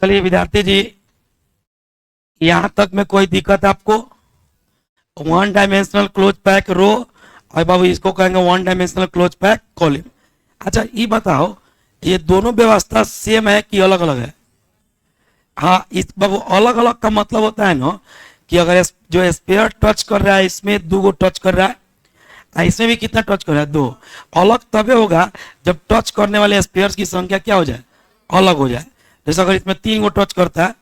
चलिए विद्यार्थी जी, यहां तक में कोई दिक्कत आपको? वन डायमेंशनल क्लोज पैक रो, और बाबू इसको कहेंगे one dimensional close pack column. अच्छा ये बताओ, ये दोनों व्यवस्था सेम है कि अलग अलग है? हाँ, इस बाबू अलग अलग का मतलब होता है ना कि अगर जो स्पेयर टच कर रहा है इसमें 2 गो टच कर रहा है, इसमें भी कितना टच कर रहा है, 2। अलग तभी होगा जब टच करने वाले स्पेयर्स की संख्या क्या हो जाए, अलग हो जाए। जैसे अगर इसमें 3 गो टच करता है,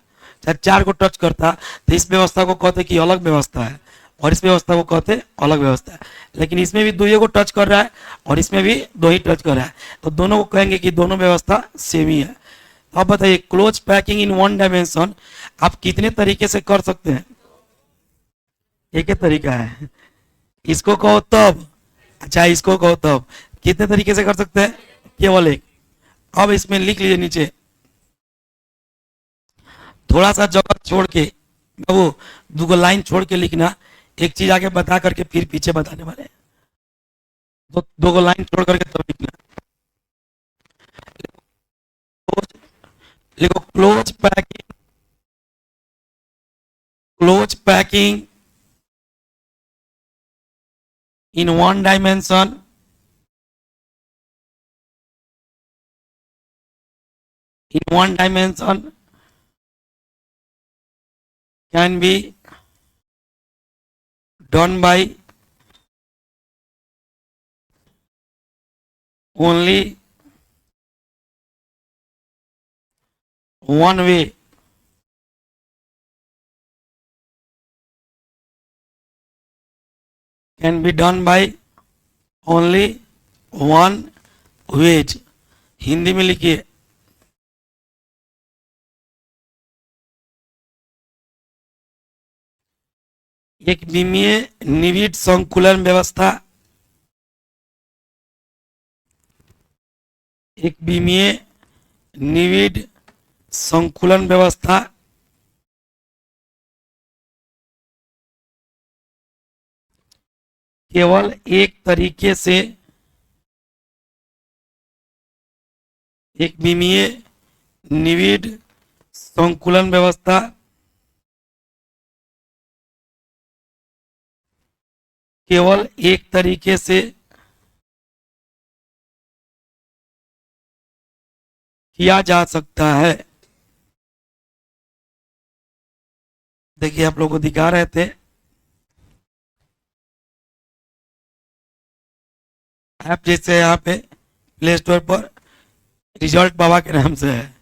चाहे 4 गो टच करता, तो इस व्यवस्था को कहते कि अलग व्यवस्था है, और इस व्यवस्था को कहते अलग व्यवस्था है। लेकिन इसमें भी 2 को टच कर रहा है और इसमें भी 2 ही टच कर रहा है, तो दोनों को कहेंगे कि दोनों व्यवस्था सेम ही है। तो आप बताइए, close packing in one dimension आप कितने तरीके से कर सकते हैं? एक ही तरीका है, इसको कहो तब, अच्छा इसको कहो तब, कितने तरीके से कर सकते हैं? केवल एक। अब इसमें लिख लीजिए नीचे, थोड़ा सा जगह छोड़ के, वो 2 लाइन छोड़ के लिखना, एक चीज आगे बता करके फिर पीछे बताने वाले हैं, तो 2 लाइन छोड़ करके तब लिखना। लिखो close packing in one dimension can be done by only one way can be done by only one weight। Hindi में लिखिए, एक विमीय निविड संकुलन व्यवस्था, एक विमीय निविड संकुलन व्यवस्था केवल एक तरीके से, एक विमीय निविड संकुलन व्यवस्था केवल एक तरीके से किया जा सकता है। देखिए आप लोगों को दिखा रहे थे, ऐप जैसे यहाँ पे प्ले स्टोर पर रिजल्ट बाबा के नाम से है।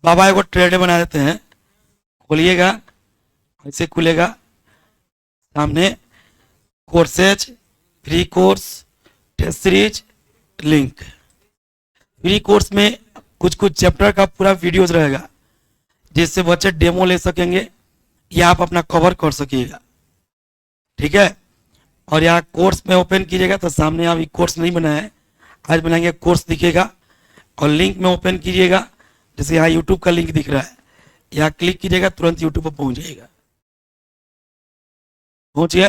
बाबा को ट्रेड बना देते हैं, खोलिएगा ऐसे खुलेगा सामने, courses, free course, test series, link. Free course में कुछ कुछ चैप्टर का पूरा वीडियोस रहेगा जिससे बच्चे डेमो ले सकेंगे या आप अपना कवर कर सकिएगा, ठीक है। और यहाँ कोर्स में ओपन कीजिएगा तो सामने अभी कोर्स नहीं बना है, आज बनाएंगे कोर्स दिखेगा। और लिंक में ओपन कीजिएगा, जैसे यहाँ यूट्यूब का लिंक दिख रहा है, यहाँ क्लिक कीजिएगा तुरंत यूट्यूब पर पहुंच जाएगा। पहुंचिए,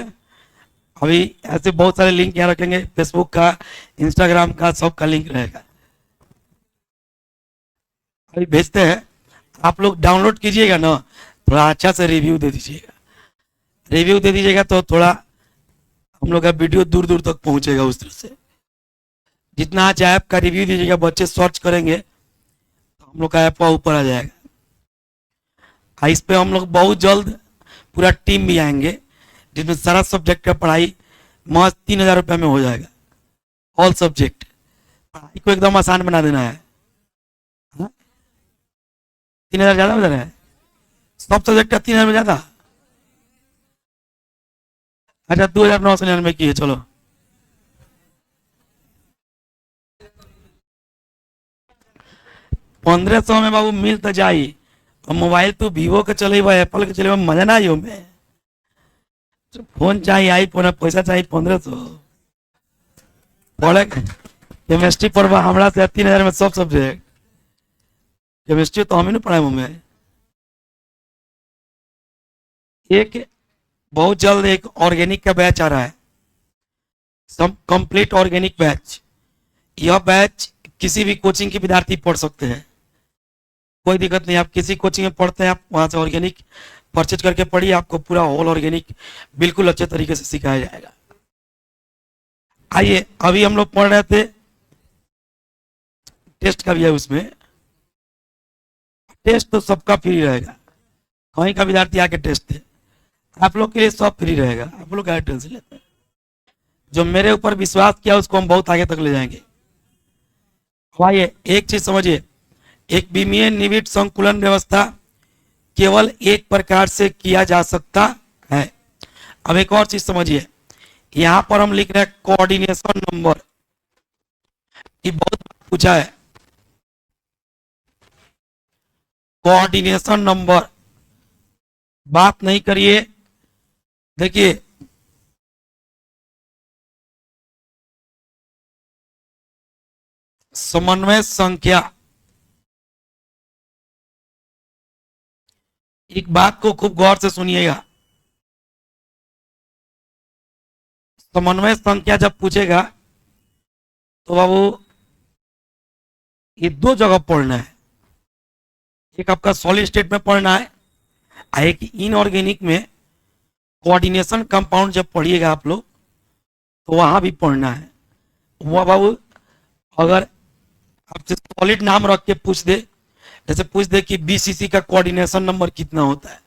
अभी ऐसे बहुत सारे लिंक यहाँ रखेंगे, फेसबुक का, इंस्टाग्राम का, सबका लिंक रहेगा। अभी भेजते हैं, आप लोग डाउनलोड कीजिएगा ना, थोड़ा अच्छा से रिव्यू दे दीजिएगा। रिव्यू दे दीजिएगा तो थोड़ा हम लोग का वीडियो दूर दूर तक पहुंचेगा उस तरह से। जितना अच्छा ऐप का रिव्यू दीजिएगा, बच्चे सर्च करेंगे तो हम लोग का ऐप ऊपर आ जाएगा। इस पे हम लोग बहुत जल्द पूरा टीम भी आएंगे जिसमें सारा सब्जेक्ट का पढ़ाई मस्त 3000 रुपये में हो जाएगा। ऑल सब्जेक्ट पढ़ाई को एकदम आसान बना देना है। 3000 ज्यादा बता रहा है, सब सब्जेक्ट का 3000 में ज्यादा। अच्छा 2999 की है, चलो 1500 में बाबू मिल तो जाई। और मोबाइल तो वीवो के चले एप्पल के चले, मजा ना आई में। फोन चाहिए आईफोन, पैसा चाहिए 1500। पढ़े केमिस्ट्री पढ़वा हमारा से 3000 में सब सब्जेक्ट। केमिस्ट्री तो हम ही नहीं पढ़ाए में। एक बहुत जल्द एक ऑर्गेनिक का बैच आ रहा है, सब कंप्लीट ऑर्गेनिक बैच। यह बैच किसी भी कोचिंग के विद्यार्थी पढ़ सकते हैं, कोई दिक्कत नहीं। आप किसी कोचिंग में पढ़ते हैं, आप वहां से ऑर्गेनिक परचेज करके पढ़िए, आपको पूरा होल ऑर्गेनिक बिल्कुल अच्छे तरीके से सिखाया जाएगा। आइए, अभी हम लोग पढ़ रहे थे, टेस्ट का भी है उसमें। टेस्ट तो सबका फ्री रहेगा, कहीं का विद्यार्थी आके टेस्ट है, आप लोग के लिए सब फ्री रहेगा। आप लोग क्या टेंशन लेते हैं, जो मेरे ऊपर विश्वास किया उसको हम बहुत आगे तक ले जाएंगे। आइए एक चीज समझिए, एक विमीय निविड संकुलन व्यवस्था केवल एक प्रकार से किया जा सकता है। अब एक और चीज समझिए, यहां पर हम लिख रहे हैं कोऑर्डिनेशन नंबर। ये बहुत पूछा है, कोऑर्डिनेशन नंबर। बात नहीं करिए, देखिए समन्वय संख्या, एक बात को खूब गौर से सुनिएगा। समन्वय संख्या जब पूछेगा तो बाबू ये दो जगह पढ़ना है, एक आपका सॉलिड स्टेट में पढ़ना है, एक इनऑर्गेनिक में कोऑर्डिनेशन कंपाउंड जब पढ़िएगा आप लोग तो वहां भी पढ़ना है। वह बाबू अगर आपसे सॉलिड नाम रख के पूछ दे, जैसे पूछ दे कि बीसीसी का कोऑर्डिनेशन नंबर कितना होता है,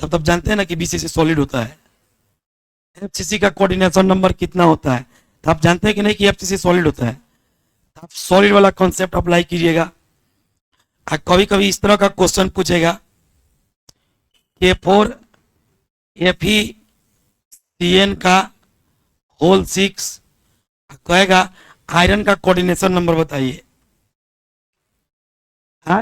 तब जानते हैं ना कि बीसीसी सॉलिड होता है। एफसीसी का कोऑर्डिनेशन नंबर कितना होता है, तो आप जानते हैं कि नहीं कि एफसीसी सॉलिड होता है। आप सॉलिड वाला कॉन्सेप्ट अप्लाई कीजिएगा। कभी कभी इस तरह का क्वेश्चन पूछेगा Fe का होल 6, कहेगा आयरन का कोऑर्डिनेशन नंबर बताइए। हाँ,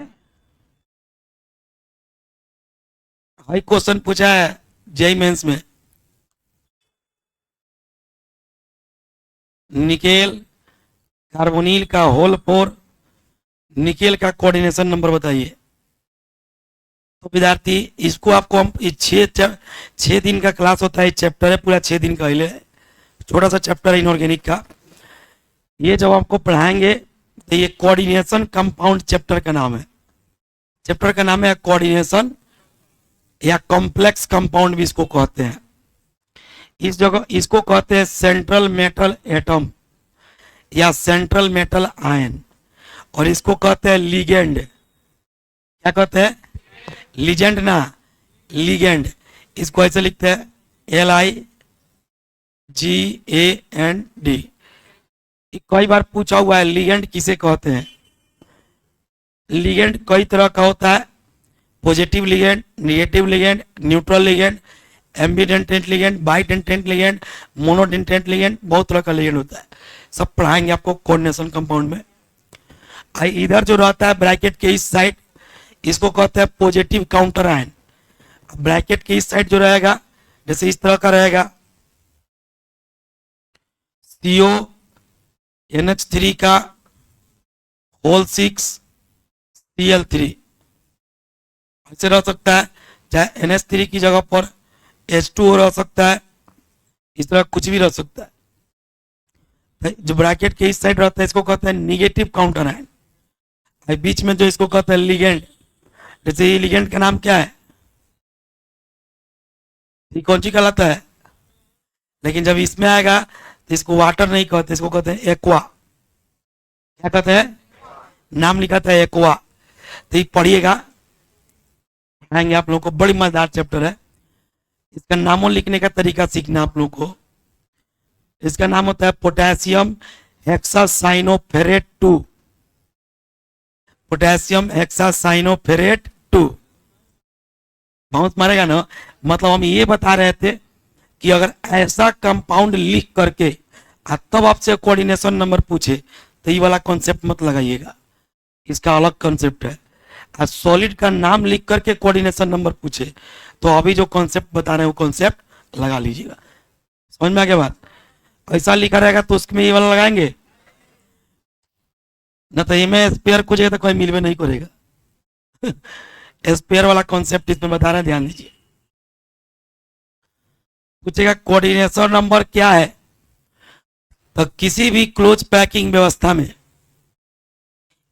हाई क्वेश्चन पूछा है जेई मेंस में। निकेल कार्बोनिल का होल 4, निकेल का कोऑर्डिनेशन नंबर बताइए। तो विद्यार्थी इसको आपको हम 6 दिन का क्लास होता है, चैप्टर है पूरा 6 दिन का, छोटा सा चैप्टर है इनऑर्गेनिक का। ये जब आपको पढ़ाएंगे तो ये कोऑर्डिनेशन कंपाउंड चैप्टर का नाम है। चैप्टर का नाम है कोऑर्डिनेशन या कॉम्प्लेक्स कंपाउंड भी इसको कहते हैं। इस जगह इसको कहते हैं सेंट्रल मेटल एटम या सेंट्रल मेटल आयन, और इसको कहते हैं लिगेंड। क्या कहते हैं? लिजेंड ना, लिगेंड। इसको ऐसे लिखते हैं LIGAND। कई बार पूछा हुआ है लिगेंड किसे कहते हैं। लिगेंड कई तरह का होता है, positive ligand, negative ligand, neutral ligand, ambidentate ligand, bidentate ligand, monodentate ligand, बहुत तरह का लिगेंड होता है। सब पढ़ाएंगे आपको कोऑर्डिनेशन कंपाउंड में। इधर जो रहता है ब्रैकेट के इस साइड, इसको कहते हैं पॉजिटिव काउंटर आयन। ब्रैकेट के इस साइड जो रहेगा जैसे इस तरह का रहेगा, CONH3 का होल 6 Cl3 ऐसे रह सकता है, चाहे NH3 की जगह पर H2O रह सकता है, इस तरह कुछ भी रह सकता है। जो ब्रैकेट के इस साइड रहता है इसको कहते हैं निगेटिव काउंटर आयन। बीच में जो इसको कहते हैं लिगेंड, जैसे ये लिगेंड का नाम क्या है, ये कौन सी कहलाता है? लेकिन जब इसमें आएगा तो इसको वाटर नहीं कहते, इसको कहते हैं एक्वा। क्या कहते हैं? नाम लिखा था एक्वा। तो ये पढ़िएगा, पढ़ाएंगे आप लोगों को, बड़ी मजेदार चैप्टर है। इसका नामों लिखने का तरीका सीखना आप लोगों को। इसका नाम होता है पोटेशियम हेक्सासाइनोफेरेट 2। Potassium hexacyanoferrate 2। बहुत मारेगा ना, मतलब हम ये बता रहे थे कि अगर ऐसा कंपाउंड लिख करके तब आपसे कोऑर्डिनेशन नंबर पूछे तो ये वाला कॉन्सेप्ट मत लगाइएगा, इसका अलग कॉन्सेप्ट है। सॉलिड का नाम लिख करके कोऑर्डिनेशन नंबर पूछे तो अभी जो कॉन्सेप्ट बता रहे हैं वो कॉन्सेप्ट लगा लीजिएगा। समझ में आ गया बात? ऐसा लिखा रहेगा तो उसमें ये वाला लगाएंगे ना, तो ये स्पेयर को जगह तो कोई मिलवे नहीं करेगा। स्पेयर वाला कॉन्सेप्ट इसमें बता रहे हैं, ध्यान दीजिए। पूछेगा कोऑर्डिनेशन नंबर क्या है, तो किसी भी क्लोज पैकिंग व्यवस्था में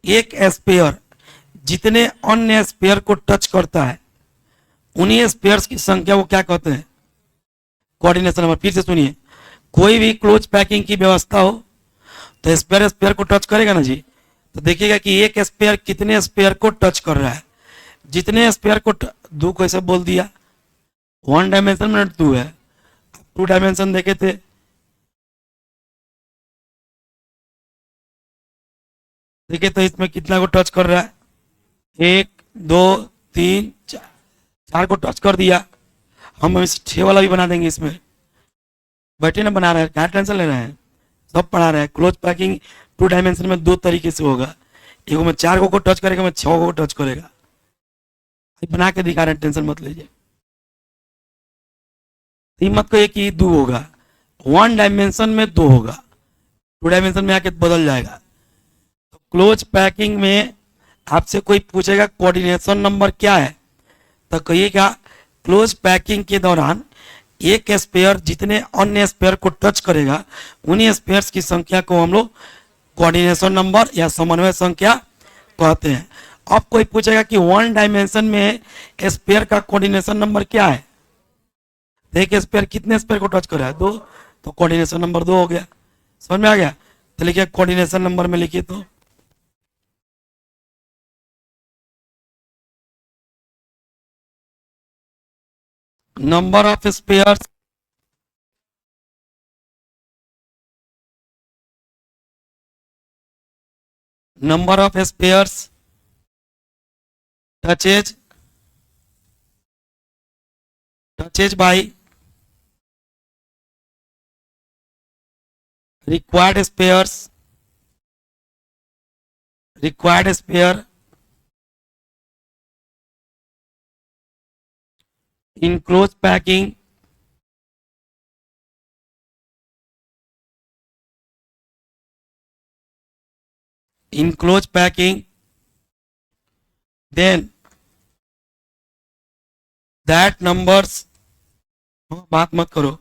एक स्पेयर जितने अन्य स्पेयर को टच करता है उन्हीं स्पेयर्स की संख्या को क्या कहते हैं? Coordination number. फिर से सुनिए, कोई भी क्लोज पैकिंग की व्यवस्था हो तो स्पेयर स्पेयर को टच करेगा ना जी, तो देखिएगा कि एक स्पेयर कितने स्पेयर को टच कर रहा है। जितने स्पेयर को दो कैसे बोल दिया, 1 डायमेंशन में 2 है, 2 डायमेंशन देखे थे। देखिए तो इसमें कितना को टच कर रहा है, 1 2 3 4 को टच कर दिया। हम इस 6 वाला भी बना देंगे इसमें। बैठे ना बना रहे हैं, क्या टेंशन ले रहे हैं, सब पढ़ा रहे हैं। क्लोज पैकिंग 2 डायमेंशन में 2 तरीके से होगा, एक में 4 को टच करेगा, में 6 को टच करेगा। बना के दिखा रहे हैं, टेंशन मत लीजिए। मत को एक ही 2 होगा, 1 डायमेंशन में 2 होगा, 2 डायमेंशन में आके बदल जाएगा। तो क्लोज पैकिंग में आपसे कोई पूछेगा कोऑर्डिनेशन नंबर क्या है, तो कहिएगा क्लोज पैकिंग के दौरान एक स्पेयर जितने अन्य स्पेयर को टच करेगा उन्हीं स्पेयर्स की संख्या को हम लोग कोऑर्डिनेशन नंबर या समन्वय संख्या कहते हैं। अब कोई पूछेगा कि 1 डायमेंशन में स्पेयर का कोऑर्डिनेशन नंबर क्या है, तो एक स्पेयर कितने स्पेयर को टच कर रहा है? 2, तो कोऑर्डिनेशन नंबर 2 हो गया। समझ में आ गया? तो लिखिए कोऑर्डिनेशन नंबर में लिखिए तो number of spares number of spares touches by required spare enclosed packing then that numbers बात मत करो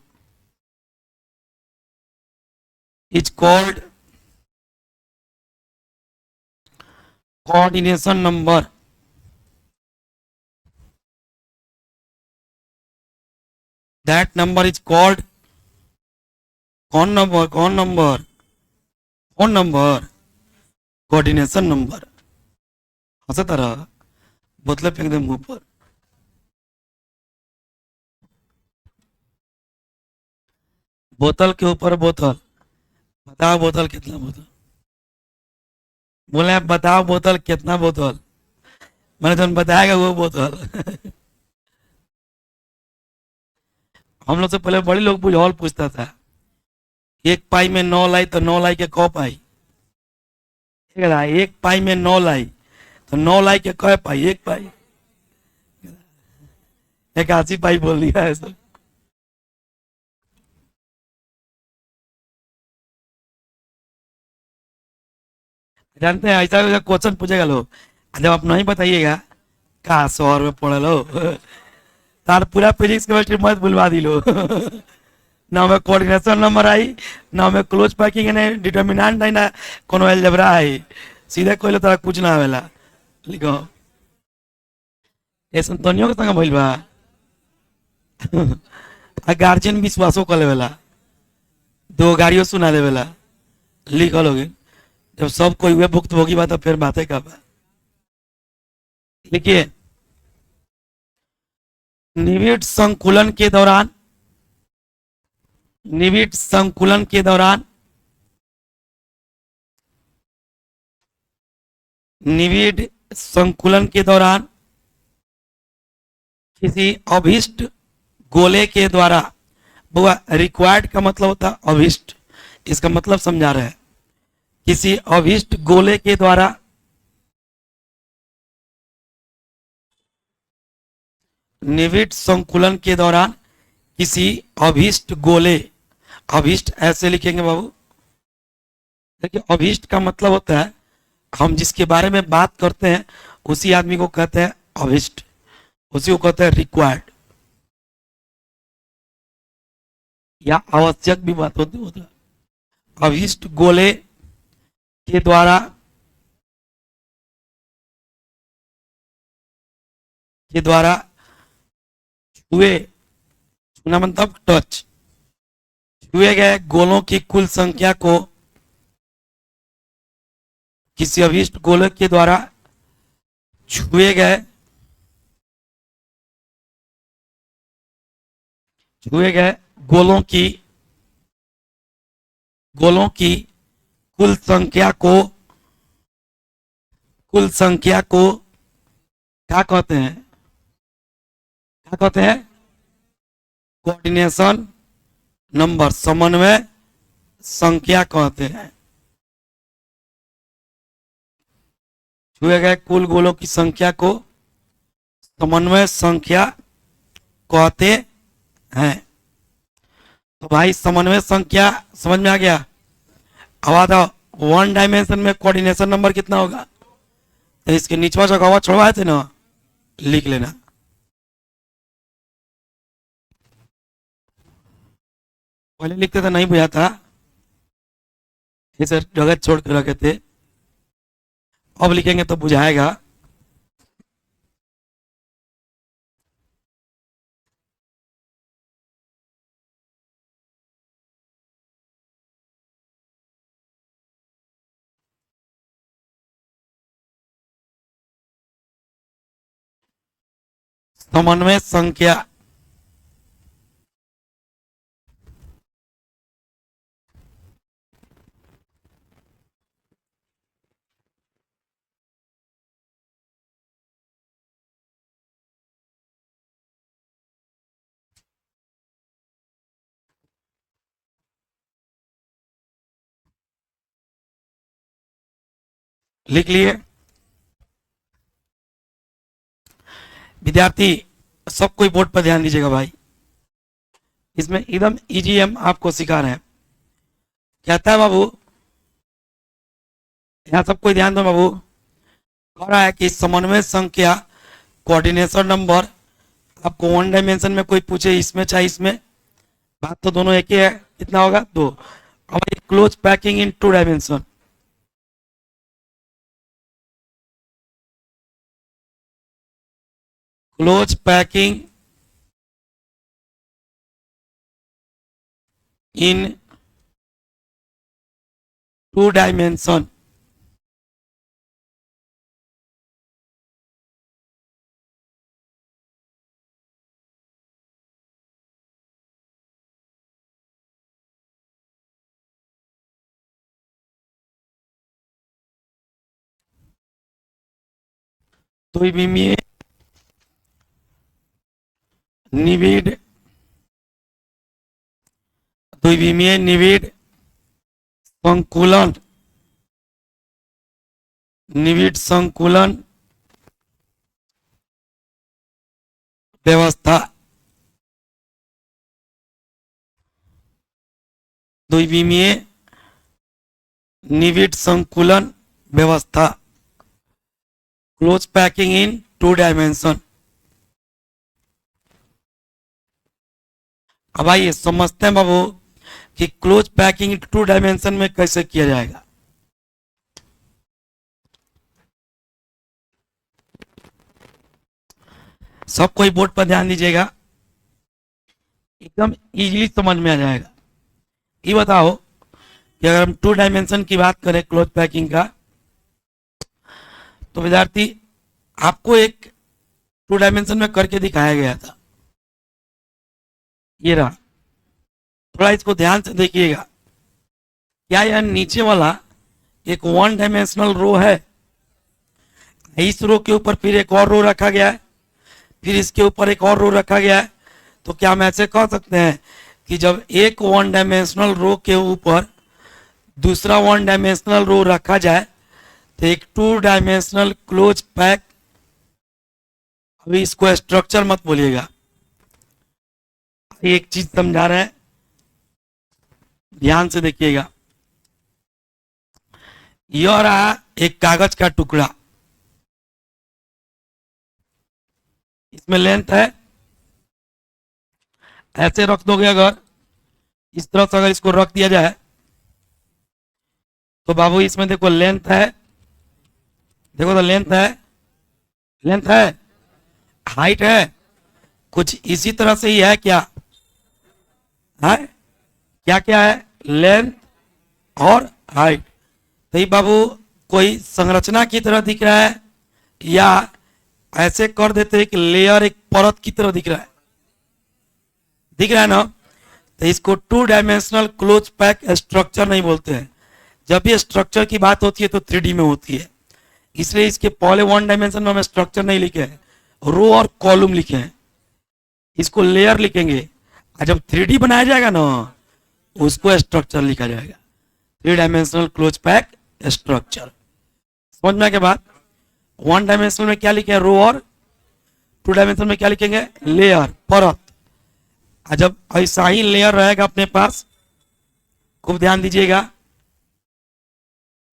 is called coordination number. That number is called phone number coordination number. हंसता रहा, बोतल फेंक दे मुंह पर. बोतल के ऊपर बोतल. बताओ बोतल कितना बोतल. बोले बताओ बोतल कितना बोतल. मैंने तुम बताएगा वो बोतल. हम लोग से पहले बड़े लोग बुझौल पूछता था, एक पाई में 9 लाई तो 9 लाई के कौ पाई. एक पाई में 9 लाई तो 9 लाई के कौ पाई. एक पाई 81 पाई बोल दिया ऐसा. जानते हैं ऐसा क्वेश्चन पूछेगा लोग, जब आप नहीं बताइएगा कहा 100 में पढ़ लो तार पूरा फिजिक्स केमिस्ट्री मत बुलवा दी लो. ना में कोऑर्डिनेशन नंबर आई, ना में क्लोज पैकिंग ने डिटर्मिनेंट है, ना कोनो अलजेब्रा है. सीधे कोई तारा कुछ ना आवेला. लिखो ए संतोनियो के संग भइल बा. आ गार्जियन विश्वासो कर लेवेला, दो गाड़ियों सुना देवेला. लिखो लोगे जब सब कोई हुए भुक्तभोगी बात तो फिर बातें का बा. लिखिए निविड संकुलन के दौरान निविड संकुलन के दौरान निविड संकुलन के दौरान किसी अभिष्ट गोले के द्वारा, बुआ रिक्वायर्ड का मतलब होता है अभिष्ट, इसका मतलब समझा रहे हैं. किसी अभिष्ट गोले के द्वारा निविड संकुलन के दौरान किसी अभिष्ट गोले, अभिष्ट ऐसे लिखेंगे बाबू. देखिए अभिष्ट का मतलब होता है हम जिसके बारे में बात करते हैं उसी आदमी को कहते हैं अभिष्ट, उसी को कहते हैं रिक्वायर्ड या आवश्यक भी बात होती है. अभिष्ट गोले के द्वारा छुए, छूना मतलब टच, छुए गए गोलों की कुल संख्या को किसी अभिष्ट गोले के द्वारा छुए गए गोलों की कुल संख्या को क्या कहते हैं कोऑर्डिनेशन नंबर, समन्वय संख्या कहते हैं. छुए गए कुल गोलों की संख्या को समन्वय संख्या कहते हैं. तो भाई समन्वय संख्या समझ में आ गया. अब आता 1 डायमेंशन में कोऑर्डिनेशन नंबर कितना होगा, तो इसके नीचवा जगह छोड़वाए थे ना, लिख लेना. पहले लिखते थे नहीं बुझा था, ये सर जगह छोड़ के रखे थे. अब लिखेंगे तो बुझाएगा. समन्वय संख्या लिख लिए विद्यार्थी? सब कोई बोर्ड पर ध्यान दीजिएगा भाई, इसमें एकदम इजी हम आपको सिखा रहे हैं। कहता है बाबू, यहाँ सब कोई ध्यान दो बाबू, कह रहा है कि समन्वय संख्या कोऑर्डिनेशन नंबर आपको वन डायमेंशन में कोई पूछे इसमें चाहे इसमें, बात तो दोनों एक ही है, कितना होगा 2। अब close packing in 2 dimension, close packing in 2 dimension, द्विविमीय निविड, द्विविमीय निविड संकुलन, निविड संकुलन व्यवस्था, द्विविमीय निविड संकुलन व्यवस्था, क्लोज पैकिंग इन 2 डायमेंशन। अब आइए समझते हैं बाबू कि क्लोज पैकिंग इन 2 डायमेंशन में कैसे किया जाएगा। सब कोई बोर्ड पर ध्यान दीजिएगा, एकदम इजीली समझ में आ जाएगा। ये बताओ कि अगर हम 2 डायमेंशन की बात करें क्लोज पैकिंग का, तो विद्यार्थी आपको एक 2 डायमेंशन में करके दिखाया गया था, ये रहा। थोड़ा इसको ध्यान से देखिएगा, क्या यह नीचे वाला एक 1 डायमेंशनल रो है? इस रो के ऊपर फिर एक और रो रखा गया है, फिर इसके ऊपर एक और रो रखा गया है। तो क्या हम ऐसे कह सकते हैं कि जब एक 1 डायमेंशनल रो के ऊपर दूसरा 1 डायमेंशनल रो रखा जाए तो एक 2 डायमेंशनल क्लोज पैक, अभी इसको स्ट्रक्चर मत बोलिएगा, एक चीज समझा रहे हैं, ध्यान से देखिएगा। यह रहा एक कागज का टुकड़ा, इसमें लेंथ है, ऐसे रख दोगे अगर, इस तरह से अगर इसको रख दिया जाए तो बाबू इसमें देखो लेंथ है, देखो तो लेंथ है, लेंथ है, हाइट है, कुछ इसी तरह से ही है क्या? है क्या? क्या है? लेंथ और हाइट। तो ये बाबू कोई संरचना की तरह दिख रहा है या ऐसे कर देते हैं कि लेयर एक परत की तरह दिख रहा है, दिख रहा है ना? तो इसको 2 डायमेंशनल क्लोज पैक स्ट्रक्चर नहीं बोलते हैं। जब भी स्ट्रक्चर की बात होती है तो 3D में होती है, इसलिए इसके पहले 1 डायमेंशन में हम स्ट्रक्चर नहीं लिखे हैं, रो और कॉलम लिखे हैं, इसको लेयर लिखेंगे। और जब 3D बनाया जाएगा ना उसको स्ट्रक्चर लिखा जाएगा, 3 डायमेंशनल क्लोज पैक स्ट्रक्चर। समझ में आ गया बात? 1 डायमेंशनल में क्या लिखे? रो, और 2 डायमेंशन में क्या लिखेंगे? लेयर, परत। और जब ऐसा ही लेयर रहेगा अपने पास, खूब ध्यान दीजिएगा,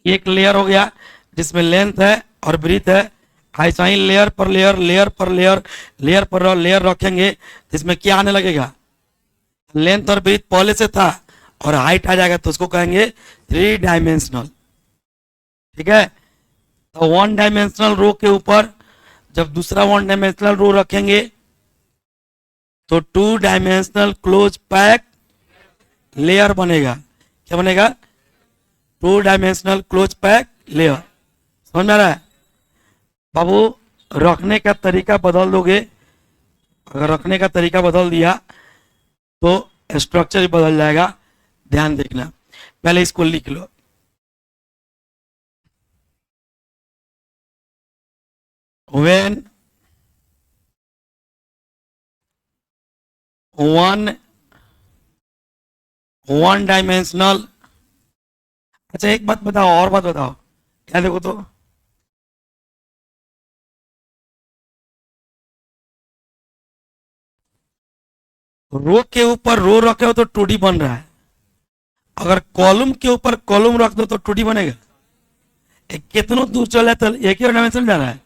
एक लेयर हो गया जिसमें लेंथ है और ब्रीथ है, ऐसा ही लेयर पर लेयर, लेयर पर लेयर, लेयर पर लेयर रखेंगे, इसमें क्या आने लगेगा? लेंथ और ब्रीथ पहले से था और हाइट आ जाएगा, तो उसको कहेंगे 3 डायमेंशनल। ठीक है? तो 1 डायमेंशनल रो के ऊपर जब दूसरा 1 डायमेंशनल रो रखेंगे तो 2 डायमेंशनल क्लोज पैक लेयर बनेगा। क्या बनेगा? 2 डायमेंशनल क्लोज पैक लेयर। समझ में आ रहा है बाबू? रखने का तरीका बदल दोगे, अगर रखने का तरीका बदल दिया तो स्ट्रक्चर ही बदल जाएगा, ध्यान देखना। पहले इसको लिख लो, when 1 डायमेंशनल। अच्छा एक बात बताओ, और बात बताओ, क्या देखो तो रो के ऊपर रो रखे हो तो 2D बन रहा है, अगर कॉलम के ऊपर कॉलम रख दो तो 2D बनेगा। कितनों दूर चले तो एक ही डायमेंशन जा रहा है,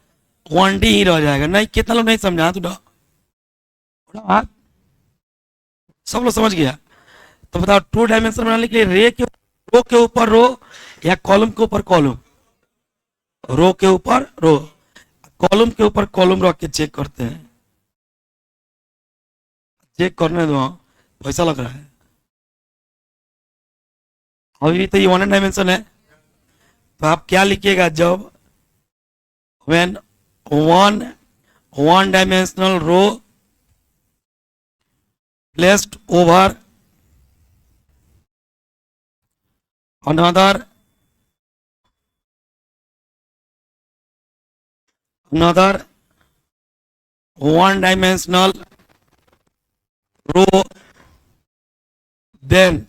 1D ही रह जाएगा। नहीं, कितना लोग नहीं समझा तू हाथ, सब लोग समझ गया? तो बताओ 2 डायमेंशन बनाने के लिए रो के ऊपर रो या कॉलम के ऊपर कॉलम? रो के ऊपर रो, कॉलम के ऊपर कॉलम रख के चेक करते हैं। चेक करने दो, पैसा लग रहा है। अभी तो ये 1 डायमेंशन है, तो आप क्या लिखिएगा? जब when one dimensional row placed over another one dimensional row, then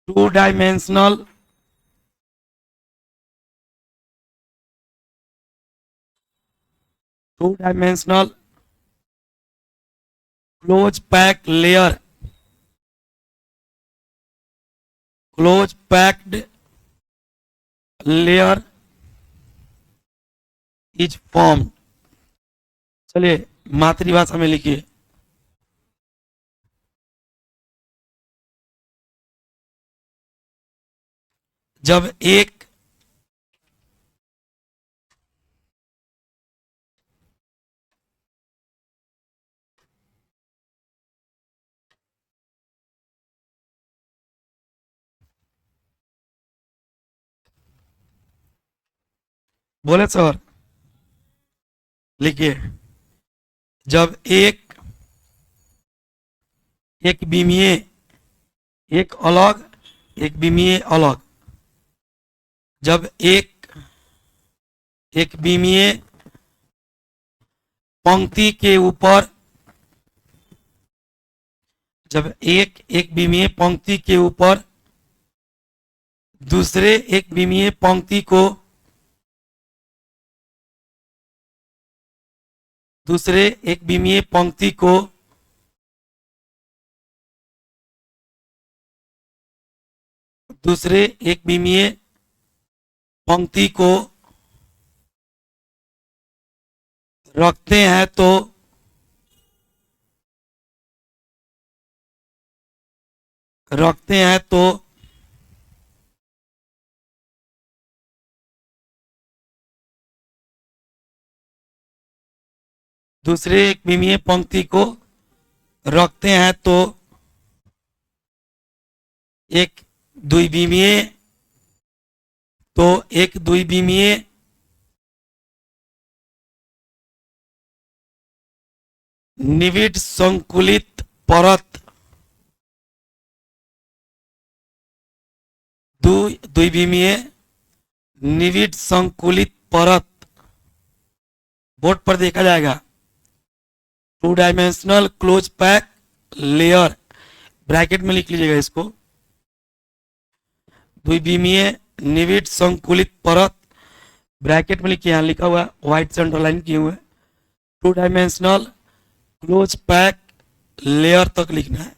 two dimensional close packed layer is formed। चलिए मातृभाषा में लिखिए। जब एक बोले सर, लिखिए। जब एक विमीय एक अलग, एक विमीय अलग, जब एक विमीय पंक्ति के ऊपर, जब एक विमीय पंक्ति के ऊपर दूसरे एक विमीय पंक्ति को दूसरे एक विमीय पंक्ति को दूसरे एक विमीय पंक्ति को रखते हैं तो दूसरे एक विमीय पंक्ति को रखते हैं तो एक द्विविमीय निविड संकुलित परत, द्विविमीय निविड संकुलित परत बोर्ड पर देखा जाएगा। 2 dimensional close pack layer, bracket में लिख लीजिएगा इसको। द्विविमीय निविड संकुलित परत, ब्रैकेट में लिखिए, यहां लिखा हुआ व्हाइट से अंडरलाइन किए हुए। 2 डायमेंशनल क्लोज पैक लेयर तक लिखना है।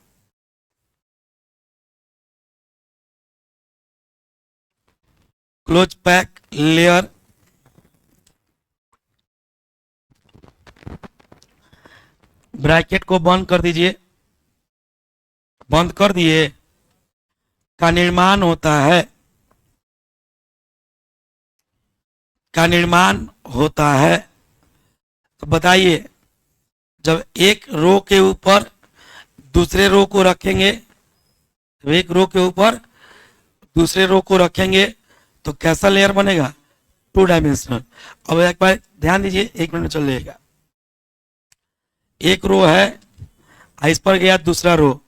क्लोज पैक लेयर, ब्रैकेट को बंद कर दीजिए। बंद कर दिए, का निर्माण होता है। तो बताइए, जब एक रो के ऊपर दूसरे रो को रखेंगे, जब एक रो के ऊपर दूसरे रो को रखेंगे तो कैसा लेयर बनेगा? 2 डायमेंशनल। अब एक बार ध्यान दीजिए, 1 मिनट चल जाएगा। एक रो है, इस पर गया दूसरा रो,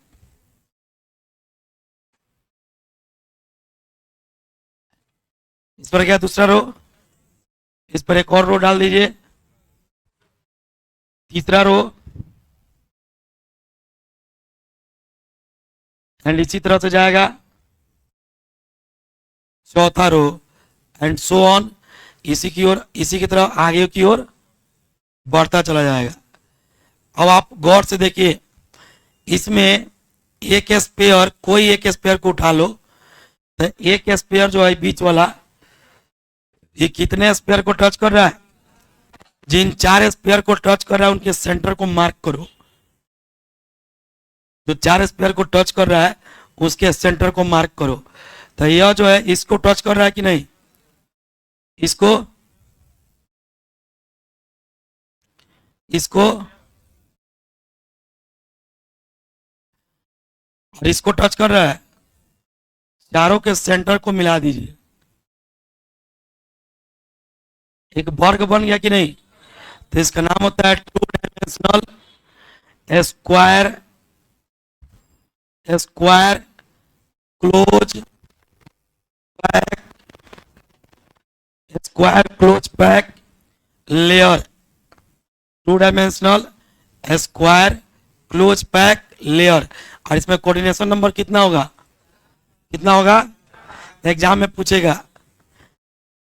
इस पर गया दूसरा रो, इस पर एक और रो डाल दीजिए, तीसरा रो, एंड इसी तरह से जाएगा चौथा रो, एंड सो ऑन, इसी की तरह आगे की ओर बढ़ता चला जाएगा। अब आप गौर से देखिए, इसमें एक स्पेयर, कोई एक स्पेयर को उठा लो, तो एक स्पेयर जो है बीच वाला, ये कितने स्पेयर को टच कर रहा है? जिन 4 स्पेयर को टच कर रहा है उनके सेंटर को मार्क करो। जो 4 स्पेयर को टच कर रहा है उसके सेंटर को मार्क करो। तो यह जो है इसको टच कर रहा है कि नहीं? इसको, इसको और इसको टच कर रहा है। चारों के सेंटर को मिला दीजिए, एक वर्ग बन गया कि नहीं? तो इसका नाम होता है to dimensional square, square close pack, square close pack layer. To dimensional square close pack layer. और इसमें कोऑर्डिनेशन नंबर कितना होगा? कितना होगा? एग्जाम में पूछेगा।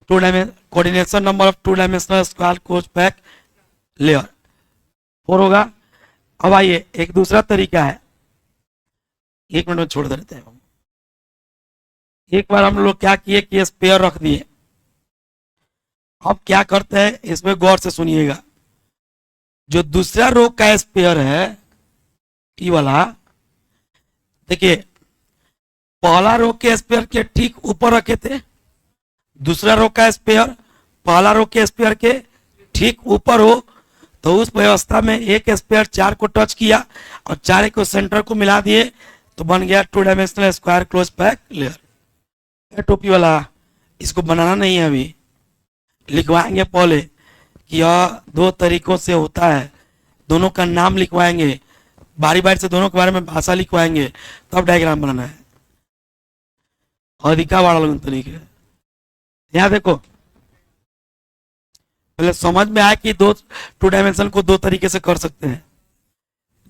Two dimension coordination number of two dimensional square close pack layer 4 होगा। अब आइए एक दूसरा तरीका है, 1 मिनट में छोड़ देते हैं। एक बार हम लोग क्या किए कि स्पेयर रख दिए। अब क्या करते हैं, इसमें गौर से सुनिएगा। जो दूसरा रो का स्पेयर है, ये वाला, देखिए पहला रो के स्पेयर के ठीक ऊपर रखे थे, दूसरा रो का स्पेयर पहला रो के स्पेयर के ठीक ऊपर हो, तो उस व्यवस्था में एक स्पेयर 4 को टच किया और 4 को सेंटर को मिला दिए, तो बन गया to dimensional square close pack layer. टोपी वाला, इसको बनाना नहीं है, अभी लिखवाएंगे पहले कि यह 2 तरीकों से होता है, दोनों का नाम लिखवाएंगे, बारी बारी से दोनों के बारे में भाषा लिखवाएंगे, तब डायग्राम बनाना है। अधिका वाला लोग तरीके, यहाँ देखो पहले समझ में आया कि टू डायमेंशन को 2 तरीके से कर सकते हैं।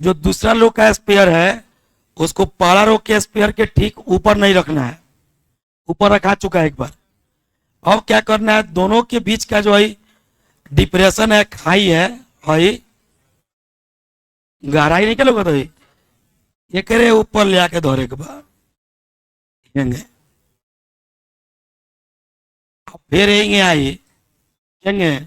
जो दूसरा रो का स्पेयर है उसको पहला रो के स्पेयर के ठीक ऊपर नहीं रखना है, ऊपर रखा चुका है एक बार। अब क्या करना है, दोनों के बीच का जो है डिप्रेशन है, खाई है, हाई गहराई नहीं, क्या लोग तो ये करे ऊपर ले आके धोरे के बाद फिर यही आई चेंगे।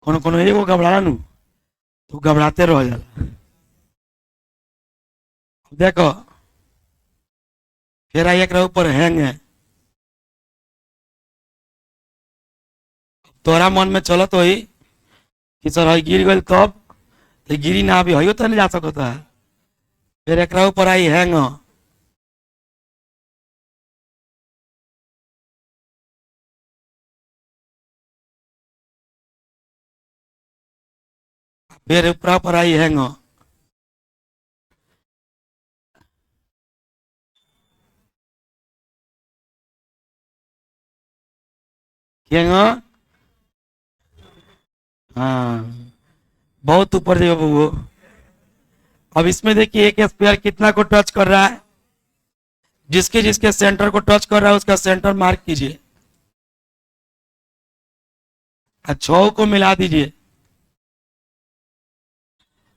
कोनो कोनो एगो घबराला नु तो घबराते रह जाला। देखो फिर आई एक ऊपर हैंग है, तोरा मन में चलो तो ही कि सर हई गिर गई तब, तो गिरी ना अभी हइयो तो नहीं जा सकता है। फिर एक ऊपर आई हैंग, फिर ऊपर पर आई हैंग, हैंग, हाँ बहुत ऊपर देखो वो। अब इसमें देखिए एक स्पेयर कितना को टच कर रहा है, जिसके जिसके सेंटर को टच कर रहा है उसका सेंटर मार्क कीजिए, 6 को मिला दीजिए,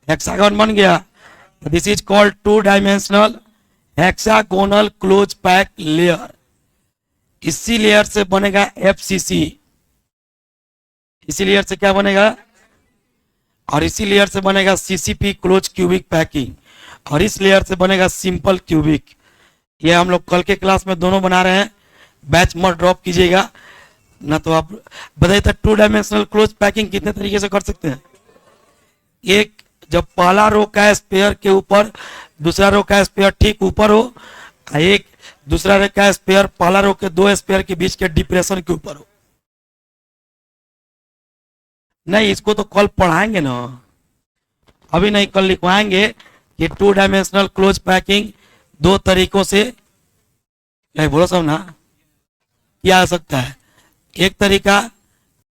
हेक्सागन बन गया। This is called two dimensional hexagonal close pack layer. इसी लेयर से बनेगा एफसीसी, इसी लेयर से क्या बनेगा, और इसी लेयर से बनेगा सीसीपी क्लोज क्यूबिक पैकिंग, और इस लेयर से बनेगा सिंपल क्यूबिक। ये हम लोग कल के क्लास में दोनों बना रहे हैं, बैच मत ड्रॉप कीजिएगा ना। तो आप बताइए तो टू डायमेंशनल क्लोज पैकिंग कितने तरीके से कर सकते हैं? एक, जब पहला रो का स्पेयर के ऊपर दूसरा रो का स्पेयर ठीक ऊपर हो, एक दूसरा रो का स्पेयर पहला रो के 2 स्पेयर के बीच के डिप्रेशन के ऊपर हो। नहीं, इसको तो कल पढ़ाएंगे ना, अभी नहीं, कल लिखवाएंगे कि 2 डायमेंशनल क्लोज पैकिंग 2 तरीकों से, नहीं बोलो सब ना, किया जा सकता है। एक तरीका